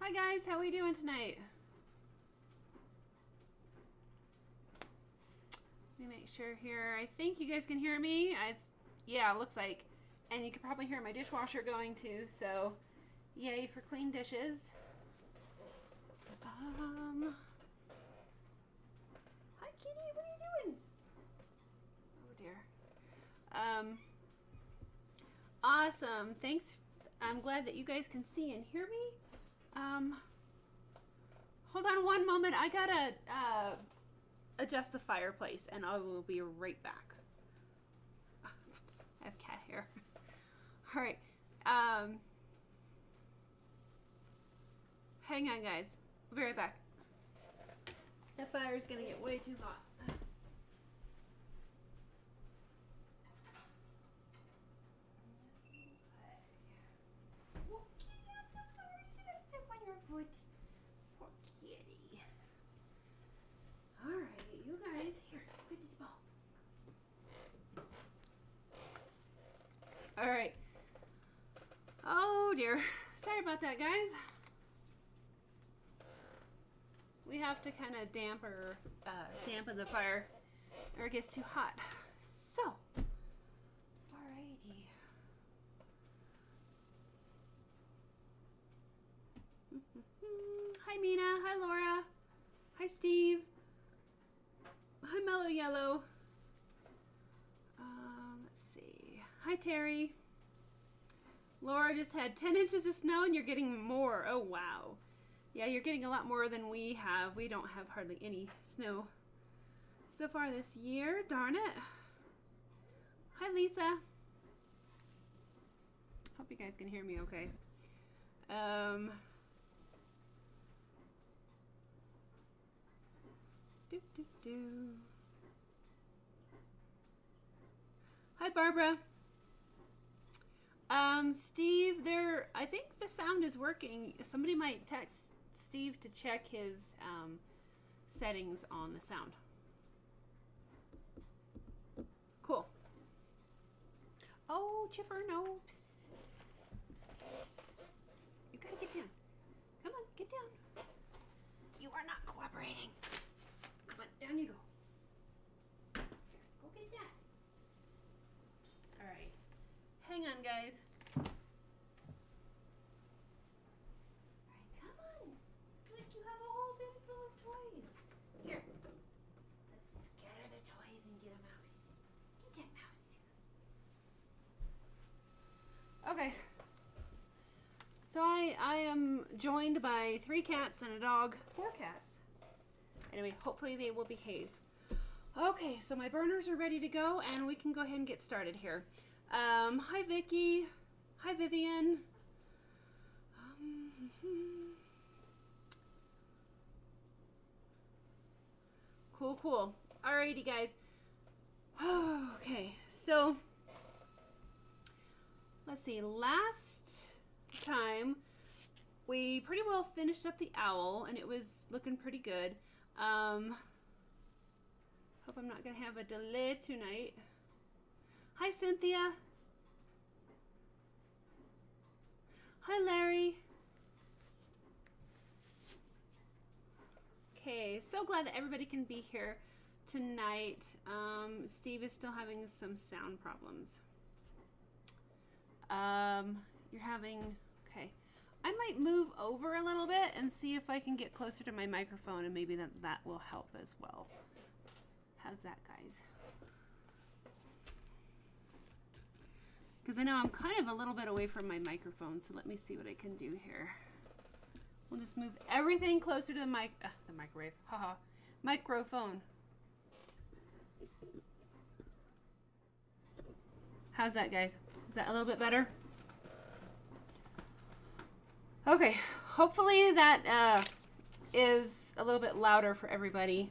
Hi guys, how are we doing tonight? Let me make sure here. I think you guys can hear me. Yeah, it looks like. And you can probably hear my dishwasher going too, so yay for clean dishes. Hi kitty, what are you doing? Oh dear. Awesome. Thanks. I'm glad that you guys can see and hear me. Hold on one moment. I gotta adjust the fireplace and I will be right back. I have cat hair. All right. Hang on, guys. I'll be right back. The fire's gonna get way too hot. Oh, kitty, I'm so sorry. Did I step on your foot? Poor kitty. All right, you guys, here, get this ball. All right. Oh dear. Sorry about that, guys. We have to kind of dampen the fire or it gets too hot. So, alrighty. Hi Mina, hi Laura, hi Steve, hi Mellow Yellow. Let's see. Hi Terry. Laura just had 10 inches of snow and you're getting more. Oh wow. Yeah, you're getting a lot more than we have. We don't have hardly any snow so far this year. Darn it. Hi, Lisa. Hope you guys can hear me okay. Hi, Barbara. Steve, I think the sound is working. Somebody might text Steve to check his settings on the sound. Cool. Oh, Chipper, no. You gotta get down. Come on, get down. You are not cooperating. Come on, down you go. Go get that. All right. Hang on, guys. Here, let's scatter the toys and get a mouse. Get that mouse. Okay. So I am joined by 3 cats and a dog. 4 cats. Anyway, hopefully they will behave. Okay, so my burners are ready to go and we can go ahead and get started here. Hi Vicky. Hi Vivian. Cool. Alrighty, guys. Okay, so let's see. Last time we pretty well finished up the owl, and it was looking pretty good. Hope I'm not gonna have a delay tonight. Hi, Cynthia. Hi, Larry. Okay, so glad that everybody can be here tonight. Steve is still having some sound problems. You're having, okay. I might move over a little bit and see if I can get closer to my microphone and maybe that will help as well. How's that, guys? Because I know I'm kind of a little bit away from my microphone, so let me see what I can do here. We'll just move everything closer to the microwave. Haha. Microphone. How's that, guys? Is that a little bit better? Okay. Hopefully that is a little bit louder for everybody.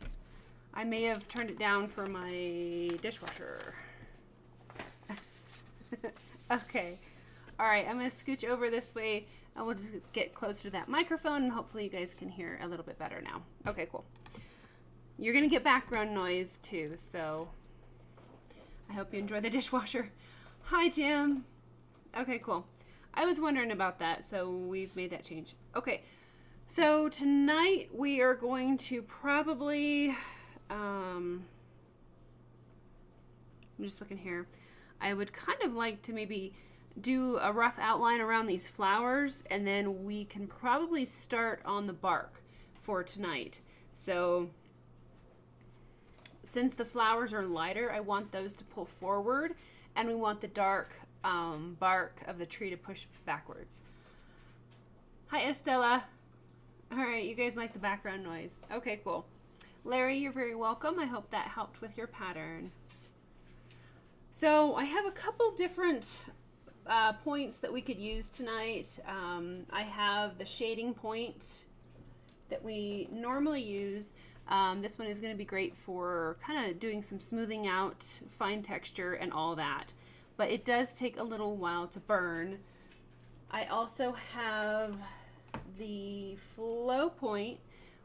I may have turned it down for my dishwasher. Okay. All right. I'm going to scooch over this way. And we'll just get closer to that microphone and hopefully you guys can hear a little bit better now. Okay, cool. You're gonna get background noise too, so I hope you enjoy the dishwasher. Hi, Jim. Okay, cool. I was wondering about that, so we've made that change. Okay, So tonight we are going to probably, I'm just looking here. I would kind of like to maybe do a rough outline around these flowers, and then we can probably start on the bark for tonight. So since the flowers are lighter, I want those to pull forward, and we want the dark bark of the tree to push backwards. Hi, Estella. All right, you guys like the background noise. Okay, cool. Larry, you're very welcome. I hope that helped with your pattern. So I have a couple different points that we could use tonight. I have the shading point that we normally use. This one is going to be great for kind of doing some smoothing out, fine texture, and all that. But it does take a little while to burn. I also have the flow point,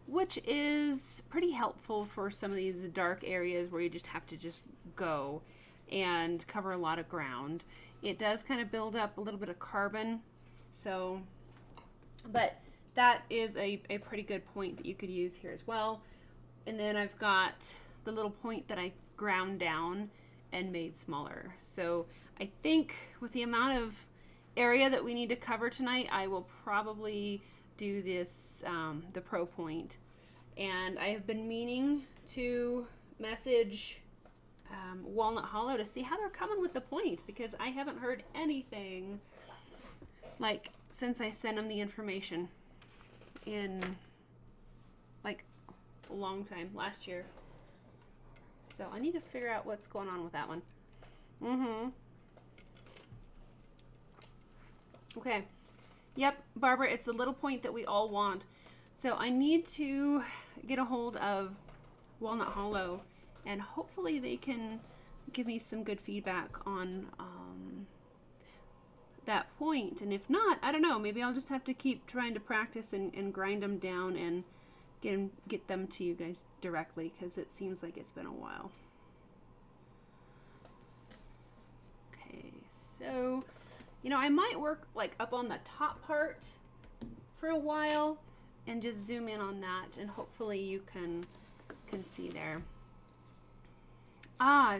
which is pretty helpful for some of these dark areas where you just have to just go and cover a lot of ground. It does kind of build up a little bit of carbon, so, but that is a pretty good point that you could use here as well. And then I've got the little point that I ground down and made smaller. So I think with the amount of area that we need to cover tonight, I will probably do this, the pro point. And I have been meaning to message Walnut Hollow to see how they're coming with the point, because I haven't heard anything like since I sent them the information in like a long time, last year. So I need to figure out what's going on with that one. Okay. Yep, Barbara, it's the little point that we all want. So I need to get a hold of Walnut Hollow, and hopefully they can give me some good feedback on that point. And if not, I don't know, maybe I'll just have to keep trying to practice and grind them down and get them to you guys directly, because it seems like it's been a while. Okay, so, you know, I might work like up on the top part for a while and just zoom in on that, and hopefully you can see there. Ah,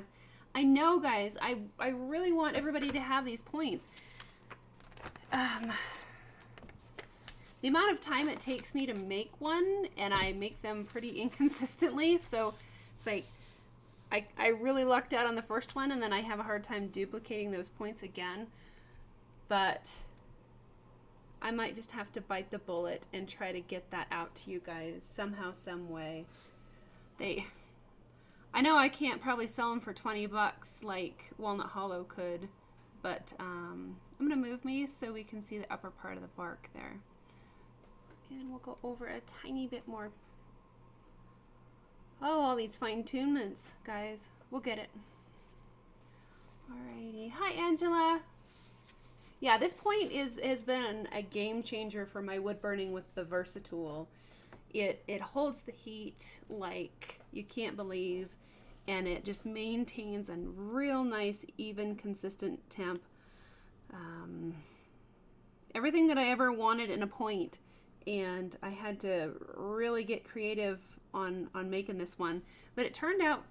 I know, guys, I really want everybody to have these points. The amount of time it takes me to make one, and I make them pretty inconsistently, so it's like I really lucked out on the first one, and then I have a hard time duplicating those points again. But I might just have to bite the bullet and try to get that out to you guys somehow, some way. I know I can't probably sell them for 20 bucks like Walnut Hollow could, but I'm going to move me so we can see the upper part of the bark there. And we'll go over a tiny bit more. Oh, all these fine-tunements, guys. We'll get it. Alrighty. Hi, Angela. Yeah, this point has been a game changer for my wood burning with the Versatool. It holds the heat like you can't believe, and it just maintains a real nice, even, consistent temp. Everything that I ever wanted in a point, and I had to really get creative on making this one, but it turned out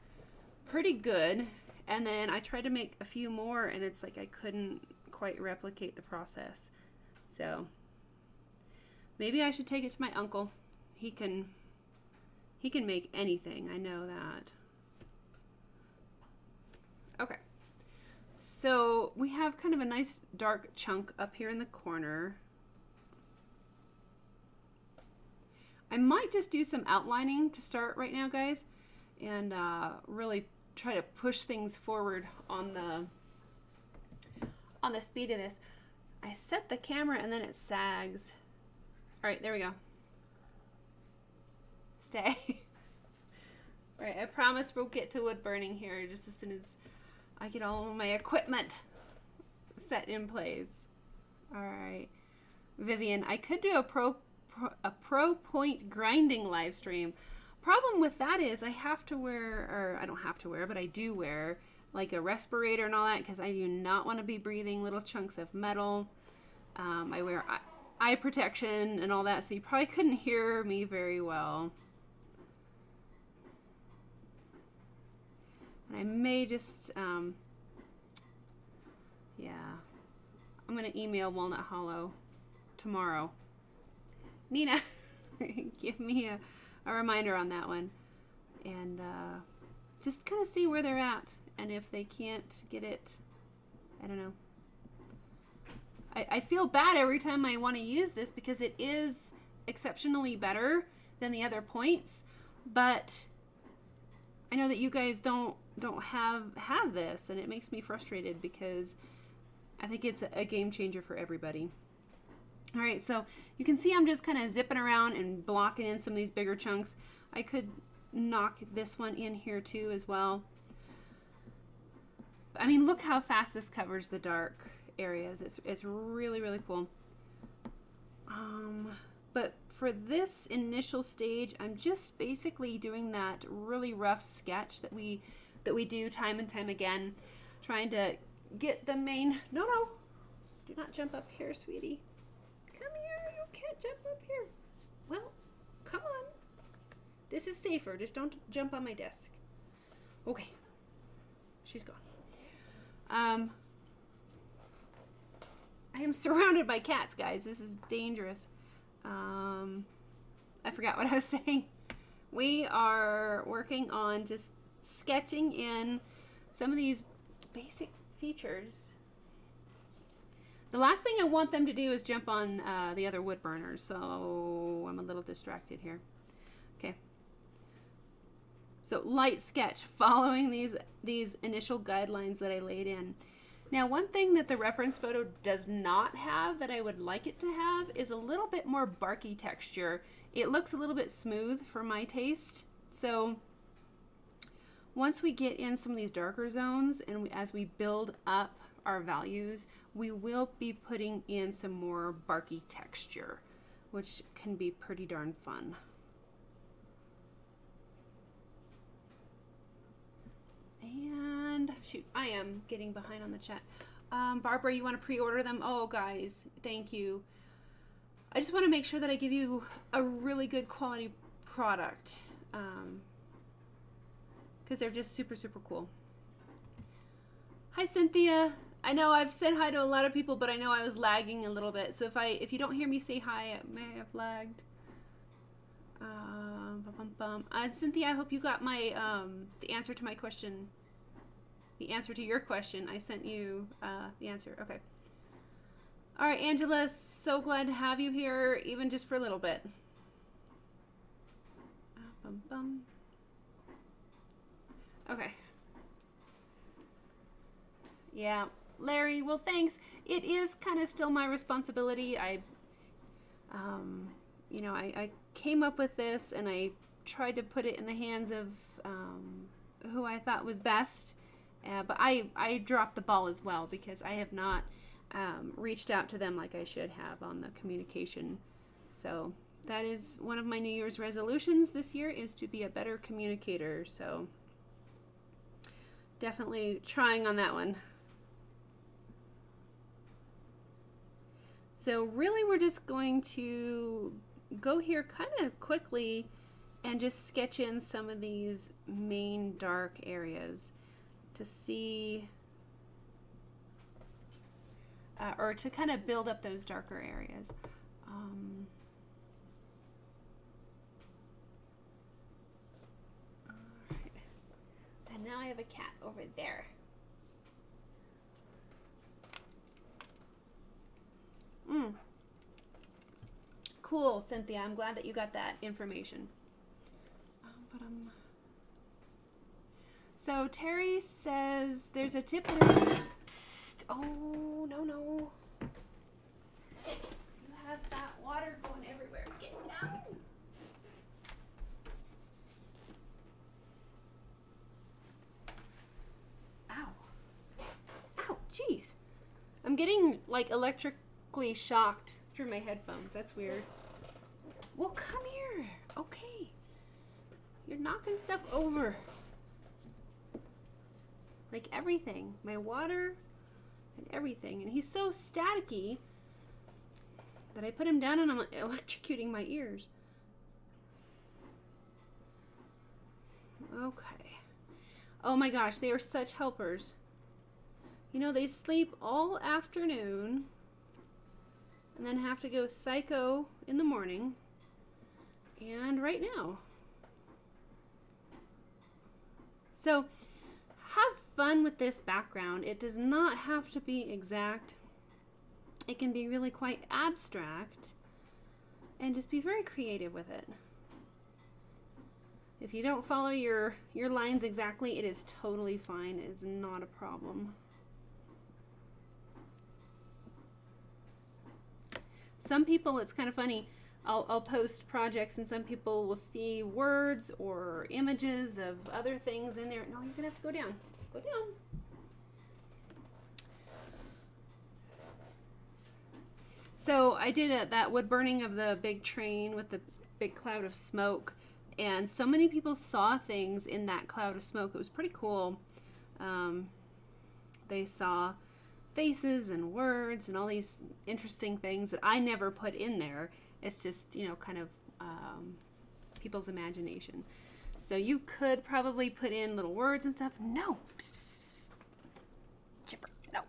pretty good. And then I tried to make a few more, and it's like I couldn't quite replicate the process. So maybe I should take it to my uncle. He can make anything, I know that. Okay, so we have kind of a nice dark chunk up here in the corner. I might just do some outlining to start right now, guys, and really try to push things forward on the speed of this. I set the camera and then it sags. All right, there we go. Stay. All right, I promise we'll get to wood burning here just as soon as I get all of my equipment set in place. All right, Vivian, I could do a pro point grinding live stream. Problem with that is I have to wear, or I don't have to wear, but I do wear like a respirator and all that, because I do not want to be breathing little chunks of metal. I wear eye protection and all that, so you probably couldn't hear me very well. And I may just, yeah, I'm going to email Walnut Hollow tomorrow. Nina, give me a reminder on that one. And just kind of see where they're at. And if they can't get it, I don't know. I feel bad every time I want to use this because it is exceptionally better than the other points. But I know that you guys don't have this, and it makes me frustrated because I think it's a game changer for everybody. All right, so you can see I'm just kind of zipping around and blocking in some of these bigger chunks. I could knock this one in here too as well. I mean, look how fast this covers the dark areas. It's really, really cool. But for this initial stage, I'm just basically doing that really rough sketch that we do time and time again, trying to get the main. No, do not jump up here, sweetie. Come here. You can't jump up here. Well, come on. This is safer. Just don't jump on my desk. Okay. She's gone. I am surrounded by cats, guys. This is dangerous. I forgot what I was saying. We are working on just sketching in some of these basic features. The last thing I want them to do is jump on the other wood burners, so I'm a little distracted here. Okay. So light sketch following these initial guidelines that I laid in. Now, one thing that the reference photo does not have that I would like it to have is a little bit more barky texture. It looks a little bit smooth for my taste. So once we get in some of these darker zones and as we build up our values, we will be putting in some more barky texture, which can be pretty darn fun. And shoot, I am getting behind on the chat. Barbara, you want to pre-order them? Oh, guys, thank you. I just want to make sure that I give you a really good quality product because they're just super, super cool. Hi, Cynthia. I know I've said hi to a lot of people, but I know I was lagging a little bit. So if you don't hear me say hi, it may have lagged. Cynthia, I hope you got my the answer to my question. The answer to your question. I sent you the answer. Okay. All right, Angela, so glad to have you here, even just for a little bit. Okay. Yeah, Larry, well, thanks. It is kind of still my responsibility. You know, I came up with this and I tried to put it in the hands of who I thought was best. But I dropped the ball as well because I have not reached out to them like I should have on the communication. So that is one of my New Year's resolutions this year, is to be a better communicator. So definitely trying on that one. So really we're just going to go here kind of quickly and just sketch in some of these main dark areas to see or to kind of build up those darker areas. All right. And now I have a cat over there. Cool, Cynthia. I'm glad that you got that information. So Terry says there's a tip that is... Psst. Oh, no. You have that water going everywhere. Get down. Ow, jeez. I'm getting like electrically shocked through my headphones. That's weird. Well, come here. Okay. You're knocking stuff over. Like everything. My water and everything. And he's so staticky. that I put him down and I'm electrocuting my ears. Okay. Oh my gosh, they are such helpers. You know, they sleep all afternoon and then have to go psycho in the morning and right now. So have fun with this background. It does not have to be exact. It can be really quite abstract and just be very creative with it. If you don't follow your lines exactly, it is totally fine. It is not a problem. Some people, it's kind of funny, I'll post projects and some people will see words or images of other things in there. No, you're gonna have to go down. Go down. So I did that wood burning of the big train with the big cloud of smoke, and so many people saw things in that cloud of smoke. It was pretty cool. They saw faces and words and all these interesting things that I never put in there. It's just, you know, kind of people's imagination. So you could probably put in little words and stuff. No. Psst, psst, psst, psst. Chipper, no.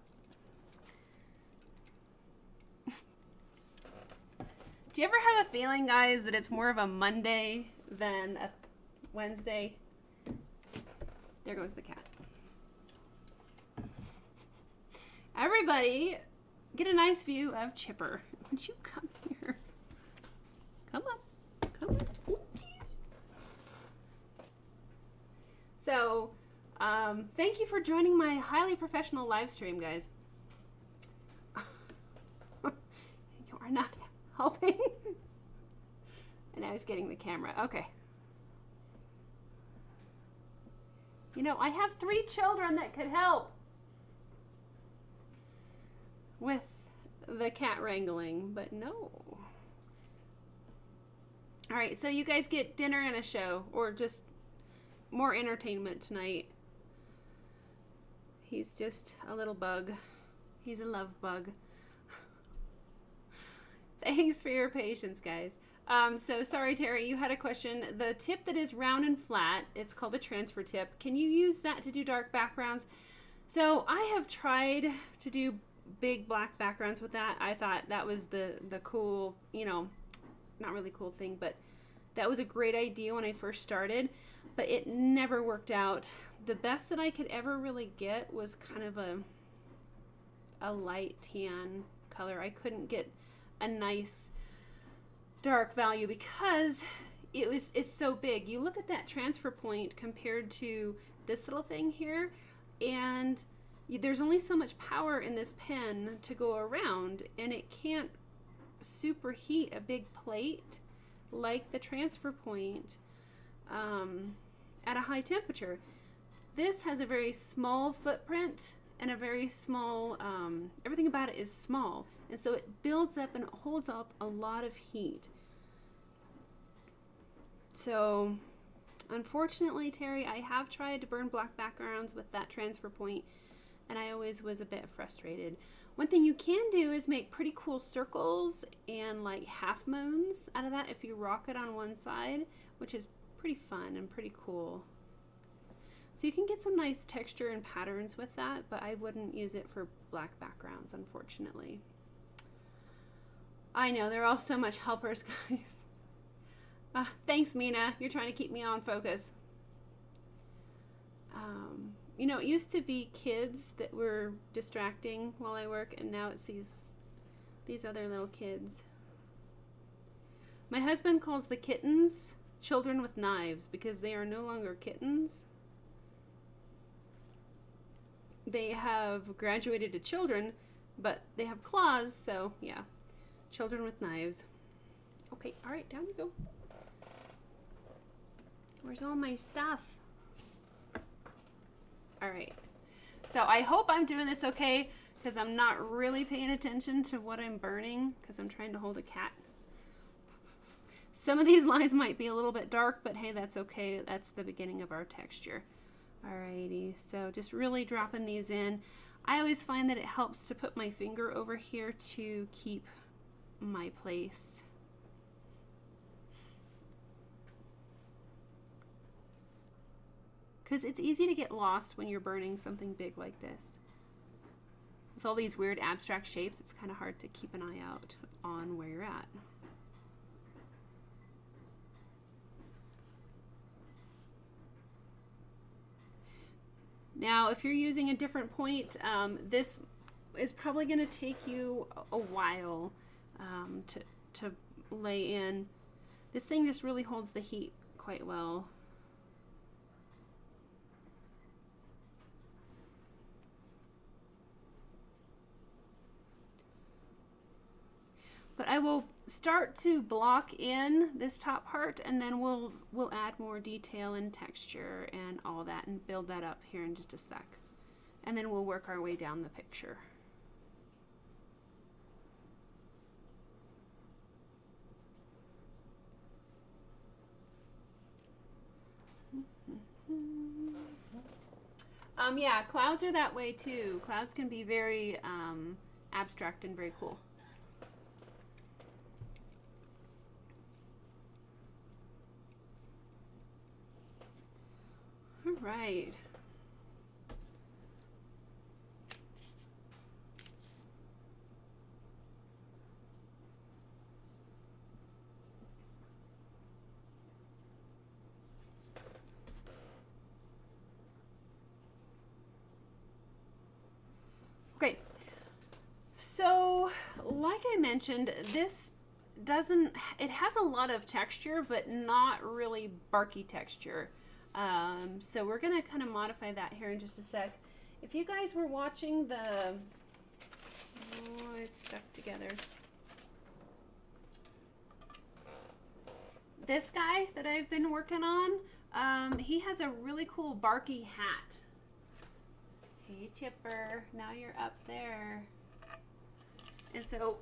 Do you ever have a feeling, guys, that it's more of a Monday than a Wednesday? There goes the cat. Everybody, get a nice view of Chipper. Would you come here? Come on. Come on. Oh, geez. So, thank you for joining my highly professional live stream, guys. You are not helping. And I was getting the camera. Okay. You know, I have 3 children that could help with the cat wrangling, but no. All right, so you guys get dinner and a show, or just more entertainment tonight. He's just a little bug. He's a love bug. Thanks for your patience, guys. So sorry, Terry, you had a question. The tip that is round and flat, it's called a transfer tip. Can you use that to do dark backgrounds? So I have tried to do big black backgrounds with that. I thought that was the cool, you know, not really cool thing, but that was a great idea when I first started, but it never worked out. The best that I could ever really get was kind of a light tan color. I couldn't get a nice dark value because it's so big. You look at that transfer point compared to this little thing here, and there's only so much power in this pen to go around, and it can't superheat a big plate like the transfer point at a high temperature. This has a very small footprint and a very small, everything about it is small, and so it builds up and holds up a lot of heat. So unfortunately, Terry, I have tried to burn black backgrounds with that transfer point, and I always was a bit frustrated. One thing you can do is make pretty cool circles and like half moons out of that if you rock it on one side, which is pretty fun and pretty cool. So you can get some nice texture and patterns with that, but I wouldn't use it for black backgrounds, unfortunately. I know, they're all so much helpers, guys. Thanks, Mina. You're trying to keep me on focus. You know, it used to be kids that were distracting while I work, and now it's these other little kids. My husband calls the kittens children with knives because they are no longer kittens. They have graduated to children, but they have claws, so yeah, children with knives. Okay, all right, down you go. Where's all my stuff? All right, so I hope I'm doing this okay because I'm not really paying attention to what I'm burning because I'm trying to hold a cat. Some of these lines might be a little bit dark, but hey, that's okay. That's the beginning of our texture. Alrighty, so just really dropping these in. I always find that it helps to put my finger over here to keep my place. Because it's easy to get lost when you're burning something big like this. With all these weird abstract shapes, it's kind of hard to keep an eye out on where you're at. Now, if you're using a different point, this is probably going to take you a while to lay in. This thing just really holds the heat quite well. But I will start to block in this top part, and then we'll add more detail and texture and all that and build that up here in just a sec. And then we'll work our way down the picture. Yeah, clouds are that way too. Clouds can be very abstract and very cool. All right. Okay, so like I mentioned, this it has a lot of texture, but not really barky texture. So we're gonna kind of modify that here in just a sec. If you guys were watching the, oh, it's stuck together. This guy that I've been working on, he has a really cool barky hat. Hey Chipper, now you're up there. And so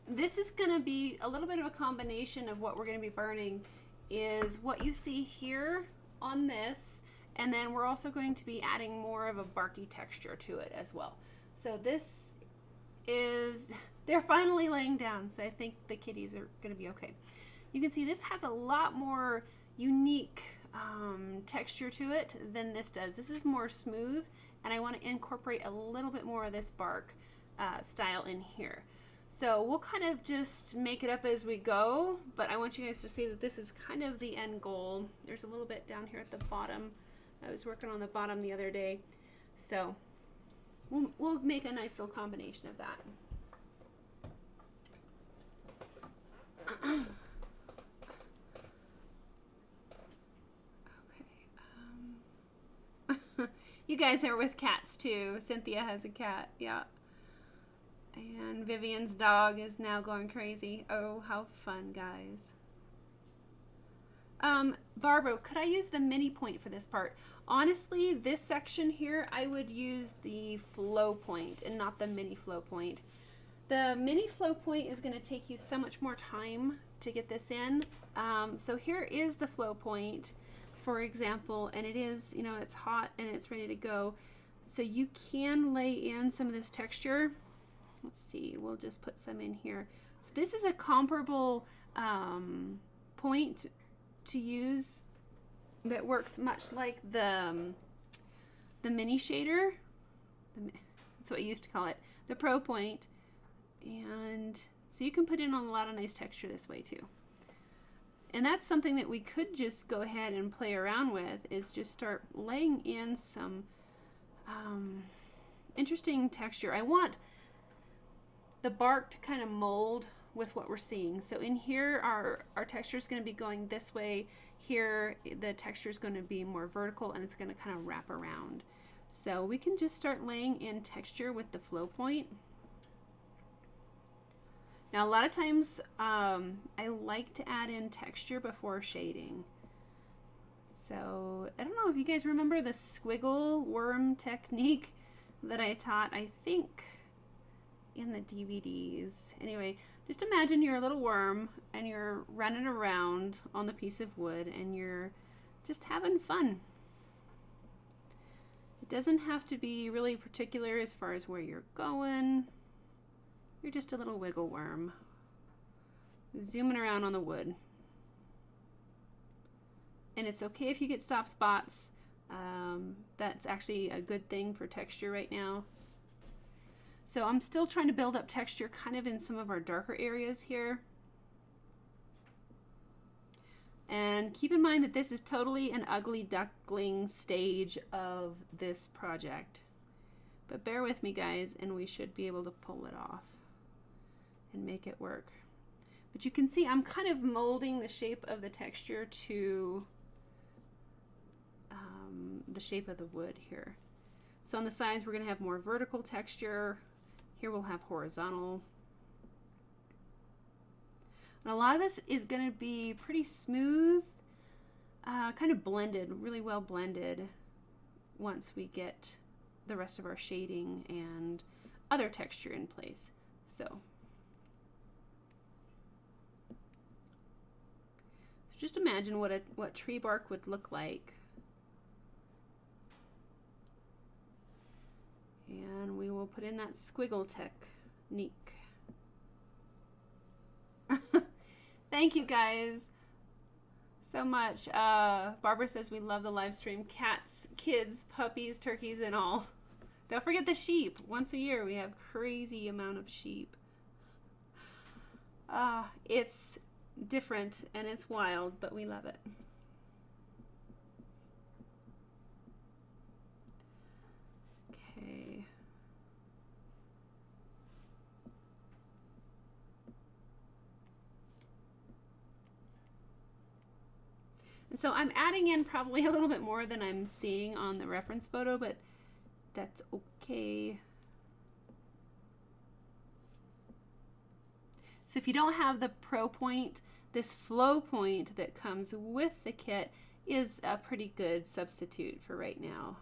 this is gonna be a little bit of a combination of what we're gonna be burning is what you see here on this, and then we're also going to be adding more of a barky texture to it as well. So this is, they're finally laying down, so I think the kitties are gonna be okay. You can see this has a lot more unique texture to it than this does. This is more smooth, and I want to incorporate a little bit more of this bark style in here. So we'll kind of just make it up as we go, but I want you guys to see that this is kind of the end goal. There's a little bit down here at the bottom. I was working on the bottom the other day. So we'll make a nice little combination of that. Okay. You guys are with cats too. Cynthia has a cat, yeah. And Vivian's dog is now going crazy. Oh, how fun, guys. Barbara, could I use the mini point for this part? Honestly, this section here, I would use the flow point and not the mini flow point. The mini flow point is going to take you so much more time to get this in. So here is the flow point, for example, and it is, you know, it's hot and it's ready to go. So you can lay in some of this texture. Let's see, we'll just put some in here. So this is a comparable point to use that works much like the mini shader. That's what I used to call it, the Pro Point. And so you can put in a lot of nice texture this way too. And that's something that we could just go ahead and play around with, is just start laying in some interesting texture. I want the bark to kind of mold with what we're seeing. So in here, our texture is going to be going this way. Here, the texture is going to be more vertical, and it's going to kind of wrap around. So we can just start laying in texture with the flow point. Now, a lot of times, I like to add in texture before shading. So I don't know if you guys remember the squiggle worm technique that I taught, I think, in the DVDs. Anyway, just imagine you're a little worm and you're running around on the piece of wood and you're just having fun. It doesn't have to be really particular as far as where you're going. You're just a little wiggle worm. zooming around on the wood. And it's okay if you get stop spots. That's actually a good thing for texture right now. So I'm still trying to build up texture kind of in some of our darker areas here. And keep in mind that this is totally an ugly duckling stage of this project. But bear with me, guys, and we should be able to pull it off and make it work. But you can see I'm kind of molding the shape of the texture to the shape of the wood here. So on the sides, we're going to have more vertical texture. Here we'll have horizontal. And a lot of this is going to be pretty smooth, kind of blended, really well blended once we get the rest of our shading and other texture in place. So just imagine what tree bark would look like. And we will put in that squiggle technique. Thank you guys so much. Barbara says we love the live stream. Cats, kids, puppies, turkeys, and all. Don't forget the sheep. Once a year we have crazy amount of sheep. It's different and it's wild, but we love it. Okay. And so I'm adding in probably a little bit more than I'm seeing on the reference photo, but that's okay. So if you don't have the Pro Point, this Flow Point that comes with the kit is a pretty good substitute for right now.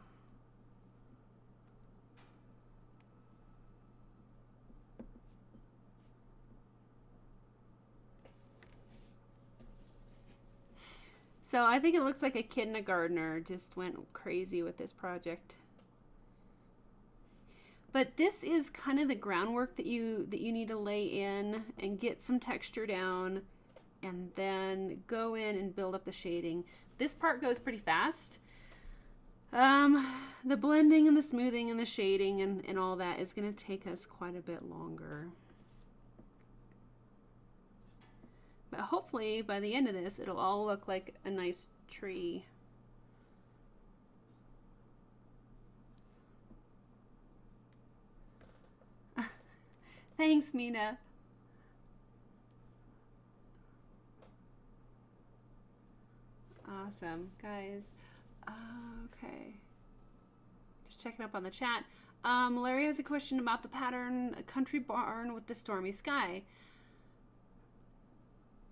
So I think it looks like a kindergartner just went crazy with this project. But this is kind of the groundwork that you need to lay in and get some texture down and then go in and build up the shading. This part goes pretty fast. The blending and the smoothing and the shading and all that is going to take us quite a bit longer. But hopefully by the end of this, it'll all look like a nice tree. Thanks, Mina. Awesome, guys. Okay. Just checking up on the chat. Larry has a question about the pattern, a country barn with the stormy sky.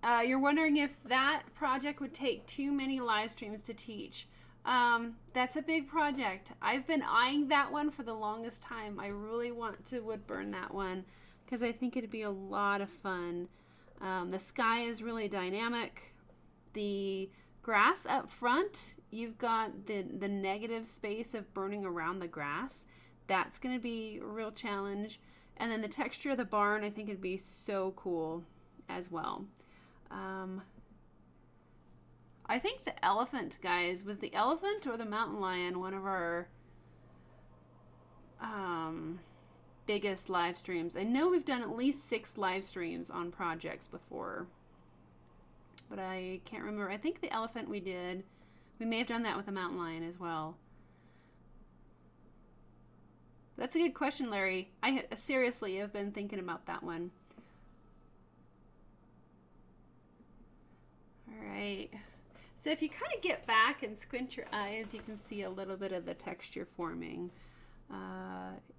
You're wondering if that project would take too many live streams to teach. That's a big project. I've been eyeing that one for the longest time. I really want to wood burn that one because I think it'd be a lot of fun. The sky is really dynamic. The grass up front, you've got the negative space of burning around the grass. That's going to be a real challenge. And then the texture of the barn, I think it'd be so cool as well. I think the elephant, guys, was the elephant or the mountain lion one of our biggest live streams. I know we've done at least 6 live streams on projects before, but I can't remember. I think the elephant we did. We may have done that with the mountain lion as well. That's a good question, Larry. I seriously have been thinking about that one. All right. So if you kind of get back and squint your eyes, you can see a little bit of the texture forming.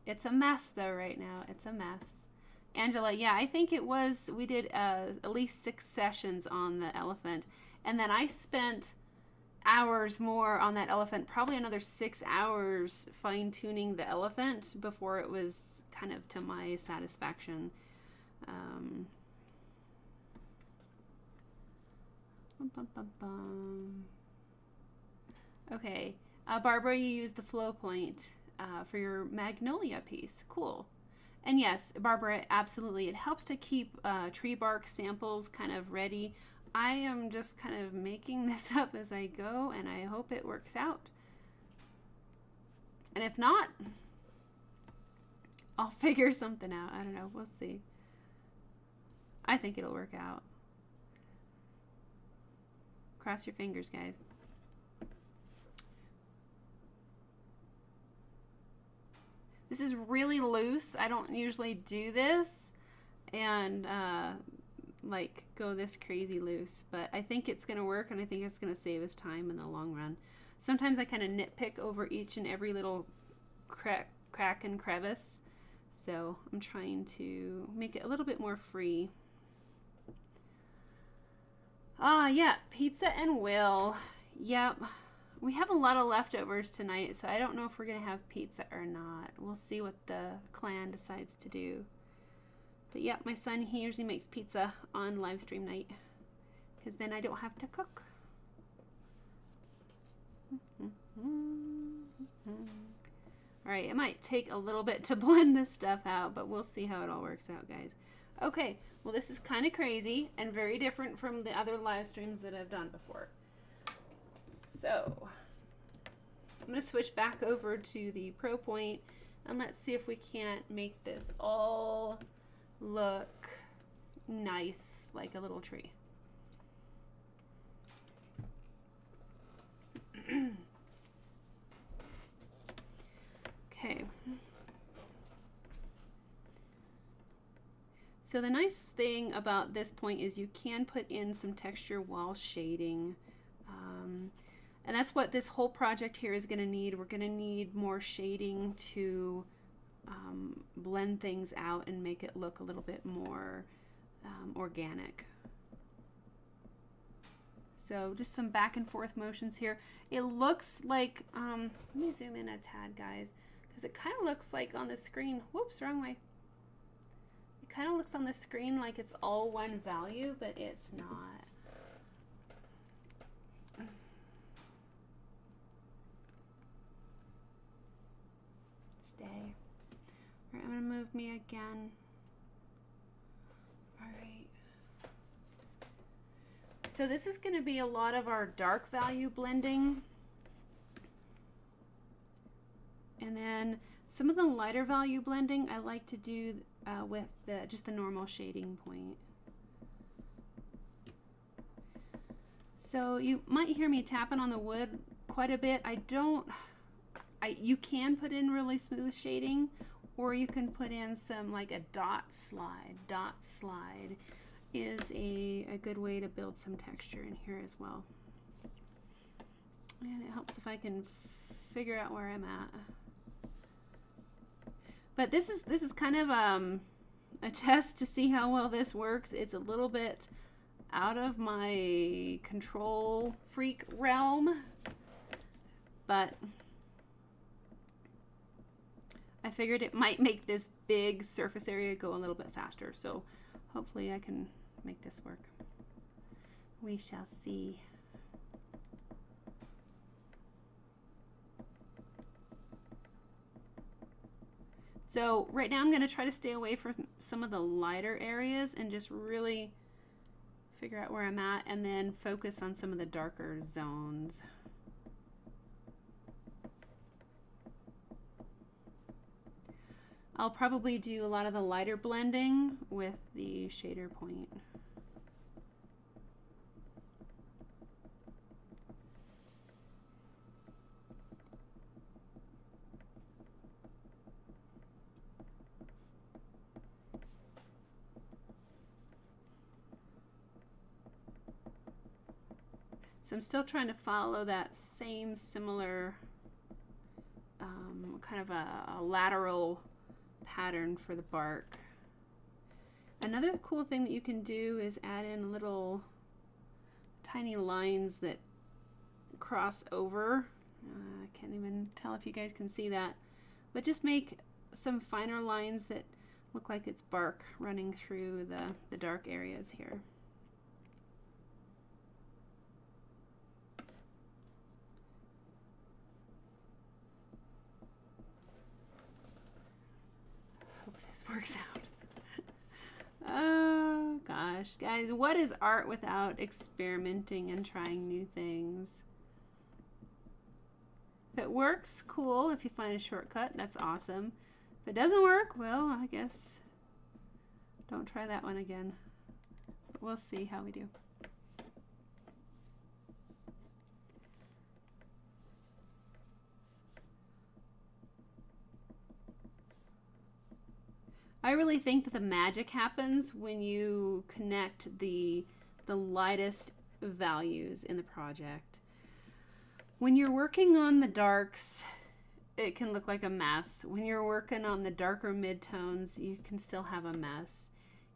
It's a mess though right now. It's a mess. Angela, yeah, I think it was, we did at least 6 sessions on the elephant. And then I spent hours more on that elephant, probably another 6 hours fine-tuning the elephant before it was kind of to my satisfaction. Okay, Barbara, you used the Flow Point for your magnolia piece. Cool. And yes, Barbara, absolutely. It helps to keep tree bark samples kind of ready. I am just kind of making this up as I go, and I hope it works out. And if not, I'll figure something out. I don't know. We'll see. I think it'll work out. Cross your fingers, guys. This is really loose. I don't usually do this and like go this crazy loose, but I think it's gonna work, and I think it's gonna save us time in the long run. Sometimes I kind of nitpick over each and every little crack and crevice, so I'm trying to make it a little bit more free. Yeah, pizza and Will. Yep. We have a lot of leftovers tonight, so I don't know if we're going to have pizza or not. We'll see what the clan decides to do. But yeah, my son, he usually makes pizza on live stream night, because then I don't have to cook. Alright, it might take a little bit to blend this stuff out, but we'll see how it all works out, guys. Okay, well this is kind of crazy and very different from the other live streams that I've done before. So, I'm going to switch back over to the Pro Point, and let's see if we can't make this all look nice, like a little tree. Okay. So the nice thing about this point is you can put in some texture while shading. And that's what this whole project here is going to need. We're going to need more shading to blend things out and make it look a little bit more organic. So just some back and forth motions here. It looks like, let me zoom in a tad, guys, because it kind of looks like on the screen, whoops, wrong way. It kind of looks on the screen like it's all one value, but it's not. Stay. All right, I'm gonna move me again. All right. So this is gonna be a lot of our dark value blending. And then some of the lighter value blending I like to do with just the normal shading point. So you might hear me tapping on the wood quite a bit. You can put in really smooth shading, or you can put in some like a dot slide. Dot slide is a good way to build some texture in here as well. And it helps if I can figure out where I'm at. But this is kind of a test to see how well this works. It's a little bit out of my control freak realm, but I figured it might make this big surface area go a little bit faster. So hopefully I can make this work. We shall see. So right now I'm going to try to stay away from some of the lighter areas and just really figure out where I'm at, and then focus on some of the darker zones. I'll probably do a lot of the lighter blending with the shader point. So I'm still trying to follow that same similar kind of a lateral pattern for the bark. Another cool thing that you can do is add in little tiny lines that cross over. I can't even tell if you guys can see that, but just make some finer lines that look like it's bark running through the dark areas here. works out. Oh gosh, guys, what is art without experimenting and trying new things? If it works, cool. If you find a shortcut, that's awesome. If it doesn't work, well, I guess don't try that one again. But we'll see how we do. I really think that the magic happens when you connect the lightest values in the project. When you're working on the darks, it can look like a mess. When you're working on the darker midtones, you can still have a mess.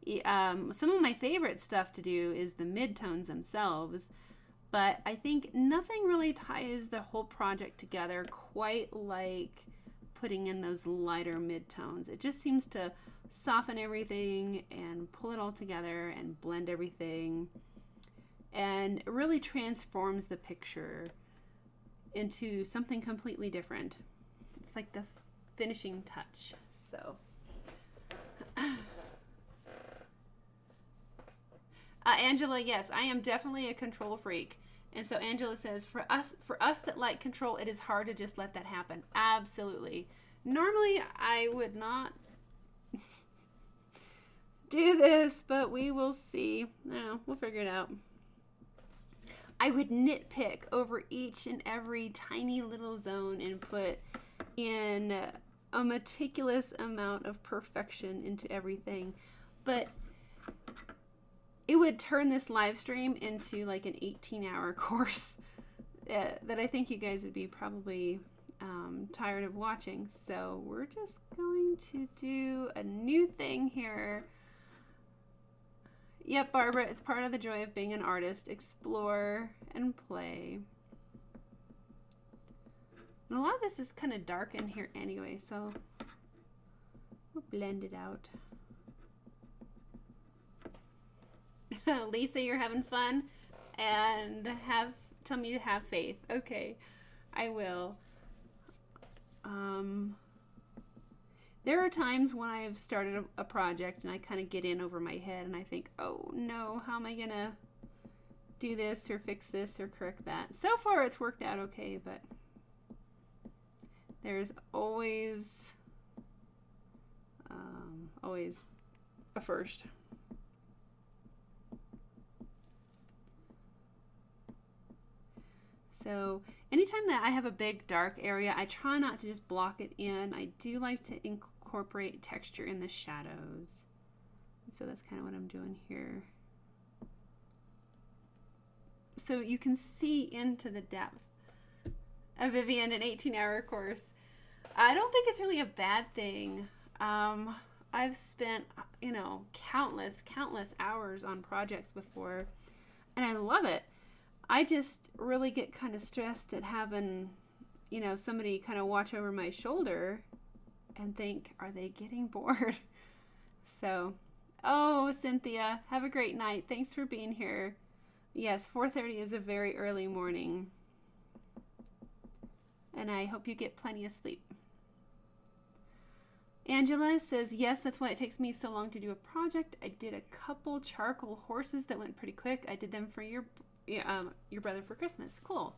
Some of my favorite stuff to do is the midtones themselves, but I think nothing really ties the whole project together quite like putting in those lighter midtones. It just seems to soften everything and pull it all together and blend everything, and it really transforms the picture into something completely different. It's like the finishing touch. So Angela, yes, I am definitely a control freak. And so Angela says, for us that like control, it is hard to just let that happen. Absolutely. Normally I would not do this, but we will see. No, we'll figure it out. I would nitpick over each and every tiny little zone and put in a meticulous amount of perfection into everything. But it would turn this live stream into like an 18-hour course that I think you guys would be probably tired of watching. So we're just going to do a new thing here. Yep, Barbara, it's part of the joy of being an artist. Explore and play. And a lot of this is kind of dark in here anyway, so we'll blend it out. Lisa, you're having fun, and tell me to have faith. Okay, I will. There are times when I've started a project and I kind of get in over my head and I think, oh no, how am I gonna do this or fix this or correct that? So far it's worked out okay, but there's always a first. So anytime that I have a big dark area, I try not to just block it in. I do like to incorporate texture in the shadows. So that's kind of what I'm doing here. So you can see into the depth of Vivian, an 18-hour course. I don't think it's really a bad thing. I've spent, countless hours on projects before, and I love it. I just really get kind of stressed at having, somebody kind of watch over my shoulder and think, are they getting bored? So, oh, Cynthia, have a great night. Thanks for being here. Yes, 4:30 is a very early morning. And I hope you get plenty of sleep. Angela says, yes, that's why it takes me so long to do a project. I did a couple charcoal horses that went pretty quick. I did them for your brother for Christmas. Cool.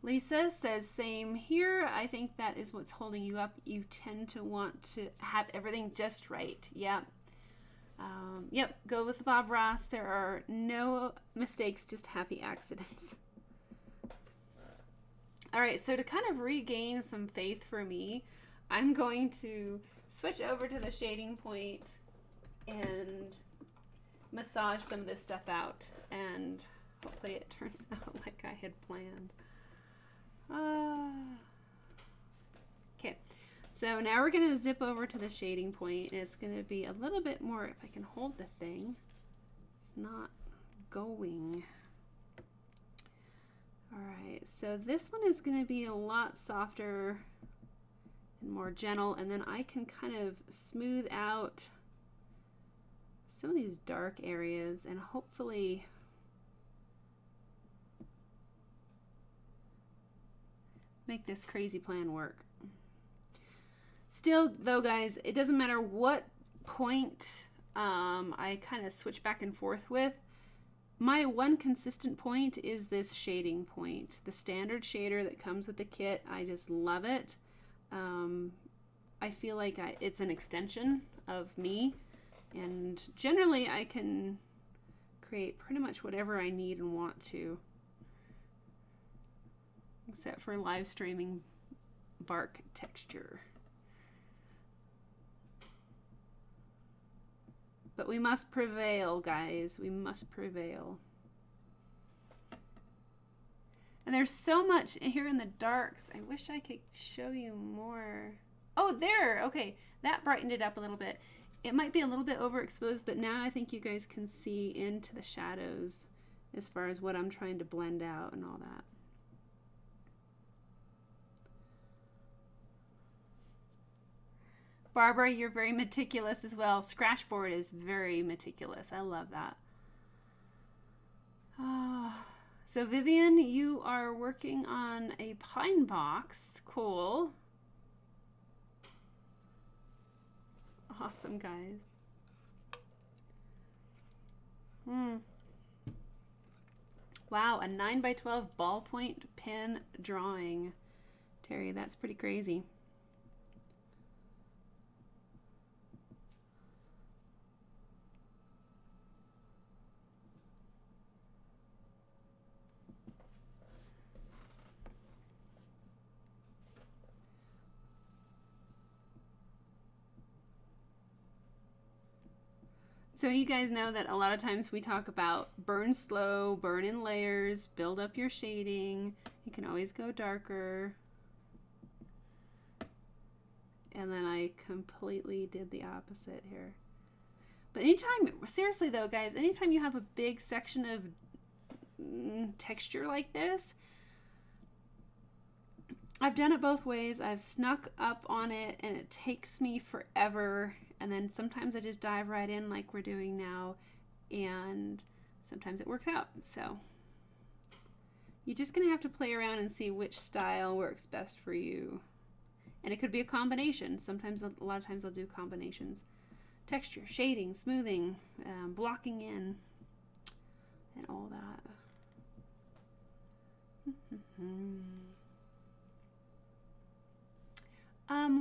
Lisa says, same here. I think that is what's holding you up. You tend to want to have everything just right. Yep. Yep. Go with Bob Ross. There are no mistakes, just happy accidents. All right. So to kind of regain some faith for me, I'm going to switch over to the shading point and massage some of this stuff out, and hopefully it turns out like I had planned. Okay, so now we're going to zip over to the shading point, and it's going to be a little bit more, if I can hold the thing. It's not going. All right, so this one is going to be a lot softer and more gentle, and then I can kind of smooth out some of these dark areas and hopefully make this crazy plan work. Still though, guys, it doesn't matter what point I kind of switch back and forth with. My one consistent point is this shading point. The standard shader that comes with the kit, I just love it. I feel like it's an extension of me, and generally I can create pretty much whatever I need and want to, except for live streaming bark texture. But we must prevail, guys. We must prevail. And there's so much here in the darks. I wish I could show you more. Oh, there. Okay, that brightened it up a little bit. It might be a little bit overexposed, but now I think you guys can see into the shadows as far as what I'm trying to blend out and all that. Barbara, you're very meticulous as well. Scratchboard is very meticulous. I love that. So Vivian, you are working on a pine box. Cool. Awesome, guys. Wow, a 9x12 ballpoint pen drawing. Terry, that's pretty crazy. So you guys know that a lot of times we talk about burn slow, burn in layers, build up your shading. You can always go darker. And then I completely did the opposite here. But anytime, seriously though, guys, anytime you have a big section of texture like this, I've done it both ways. I've snuck up on it and it takes me forever. And then sometimes I just dive right in like we're doing now, and sometimes it works out. So you're just gonna have to play around and see which style works best for you. And it could be a combination. Sometimes, a lot of times I'll do combinations. Texture, shading, smoothing, blocking in, and all that.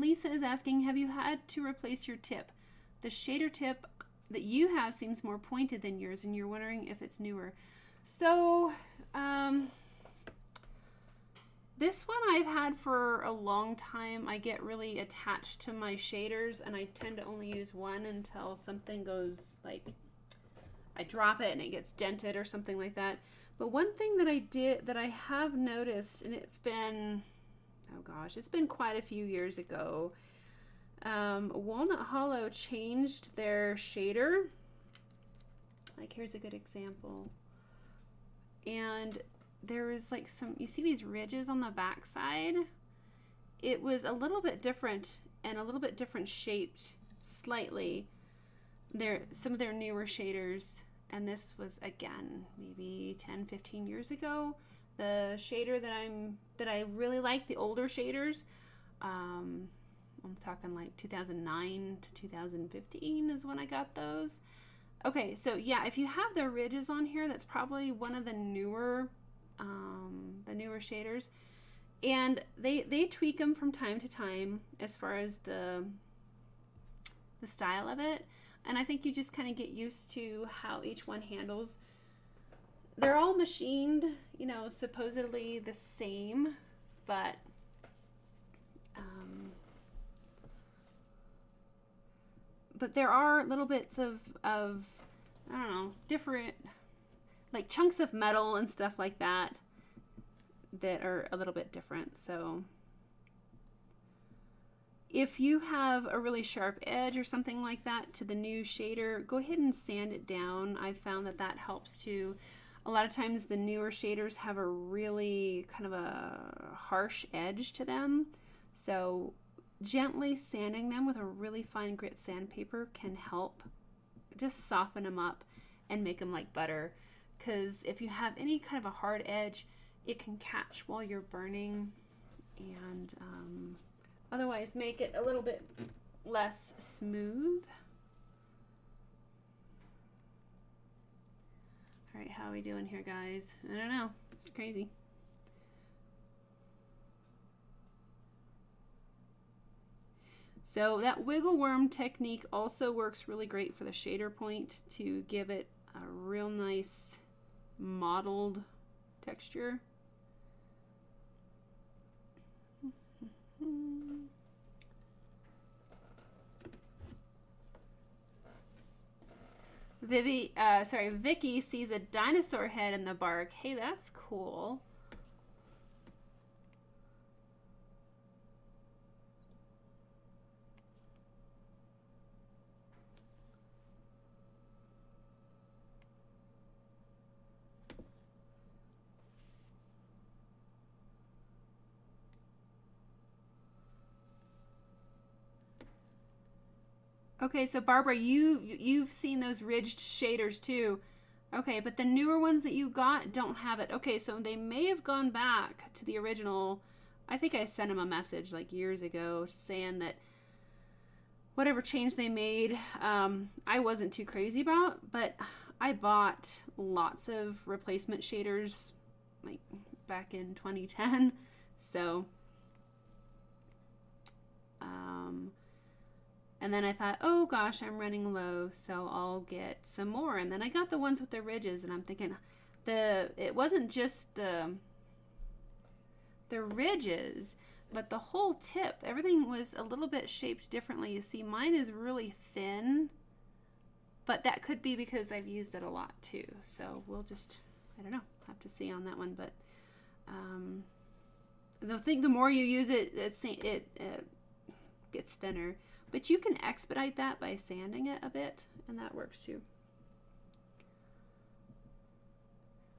Lisa is asking, have you had to replace your tip? The shader tip that you have seems more pointed than yours, and you're wondering if it's newer. So, this one I've had for a long time. I get really attached to my shaders, and I tend to only use one until something goes, like, I drop it and it gets dented or something like that. But one thing that I have noticed, and it's been, oh gosh, it's been quite a few years ago. Walnut Hollow changed their shader. Like, here's a good example. And there was like you see these ridges on the back side? It was a little bit different and a little bit different shaped slightly. Some of their newer shaders, and this was again maybe 10-15 years ago. The shader that I really like, the older shaders, I'm talking like 2009 to 2015 is when I got those. Okay, so yeah, if you have the ridges on here, that's probably one of the newer shaders, and they tweak them from time to time as far as the style of it, and I think you just kind of get used to how each one handles. They're all machined, you know, supposedly the same, but there are little bits of I don't know, different, like chunks of metal and stuff like that are a little bit different. So if you have a really sharp edge or something like that to the new shader, go ahead and sand it down. I've found that helps too. A lot of times the newer shaders have a really kind of a harsh edge to them. So gently sanding them with a really fine grit sandpaper can help just soften them up and make them like butter. Because if you have any kind of a hard edge, it can catch while you're burning, and otherwise make it a little bit less smooth. All right, how are we doing here, guys? I don't know. It's crazy. So that wiggle worm technique also works really great for the shader point to give it a real nice mottled texture. Vicky sees a dinosaur head in the bark. Hey, that's cool. Okay, so Barbara, you've seen those ridged shaders too. Okay, but the newer ones that you got don't have it. Okay, so they may have gone back to the original. I think I sent them a message like years ago saying that whatever change they made, I wasn't too crazy about, but I bought lots of replacement shaders like back in 2010. So, and then I thought, oh gosh, I'm running low, so I'll get some more. And then I got the ones with the ridges, and I'm thinking, it wasn't just the ridges, but the whole tip. Everything was a little bit shaped differently. You see, mine is really thin, but that could be because I've used it a lot too. So we'll just, I don't know, have to see on that one. But the more you use it, it gets thinner. But you can expedite that by sanding it a bit, and that works too.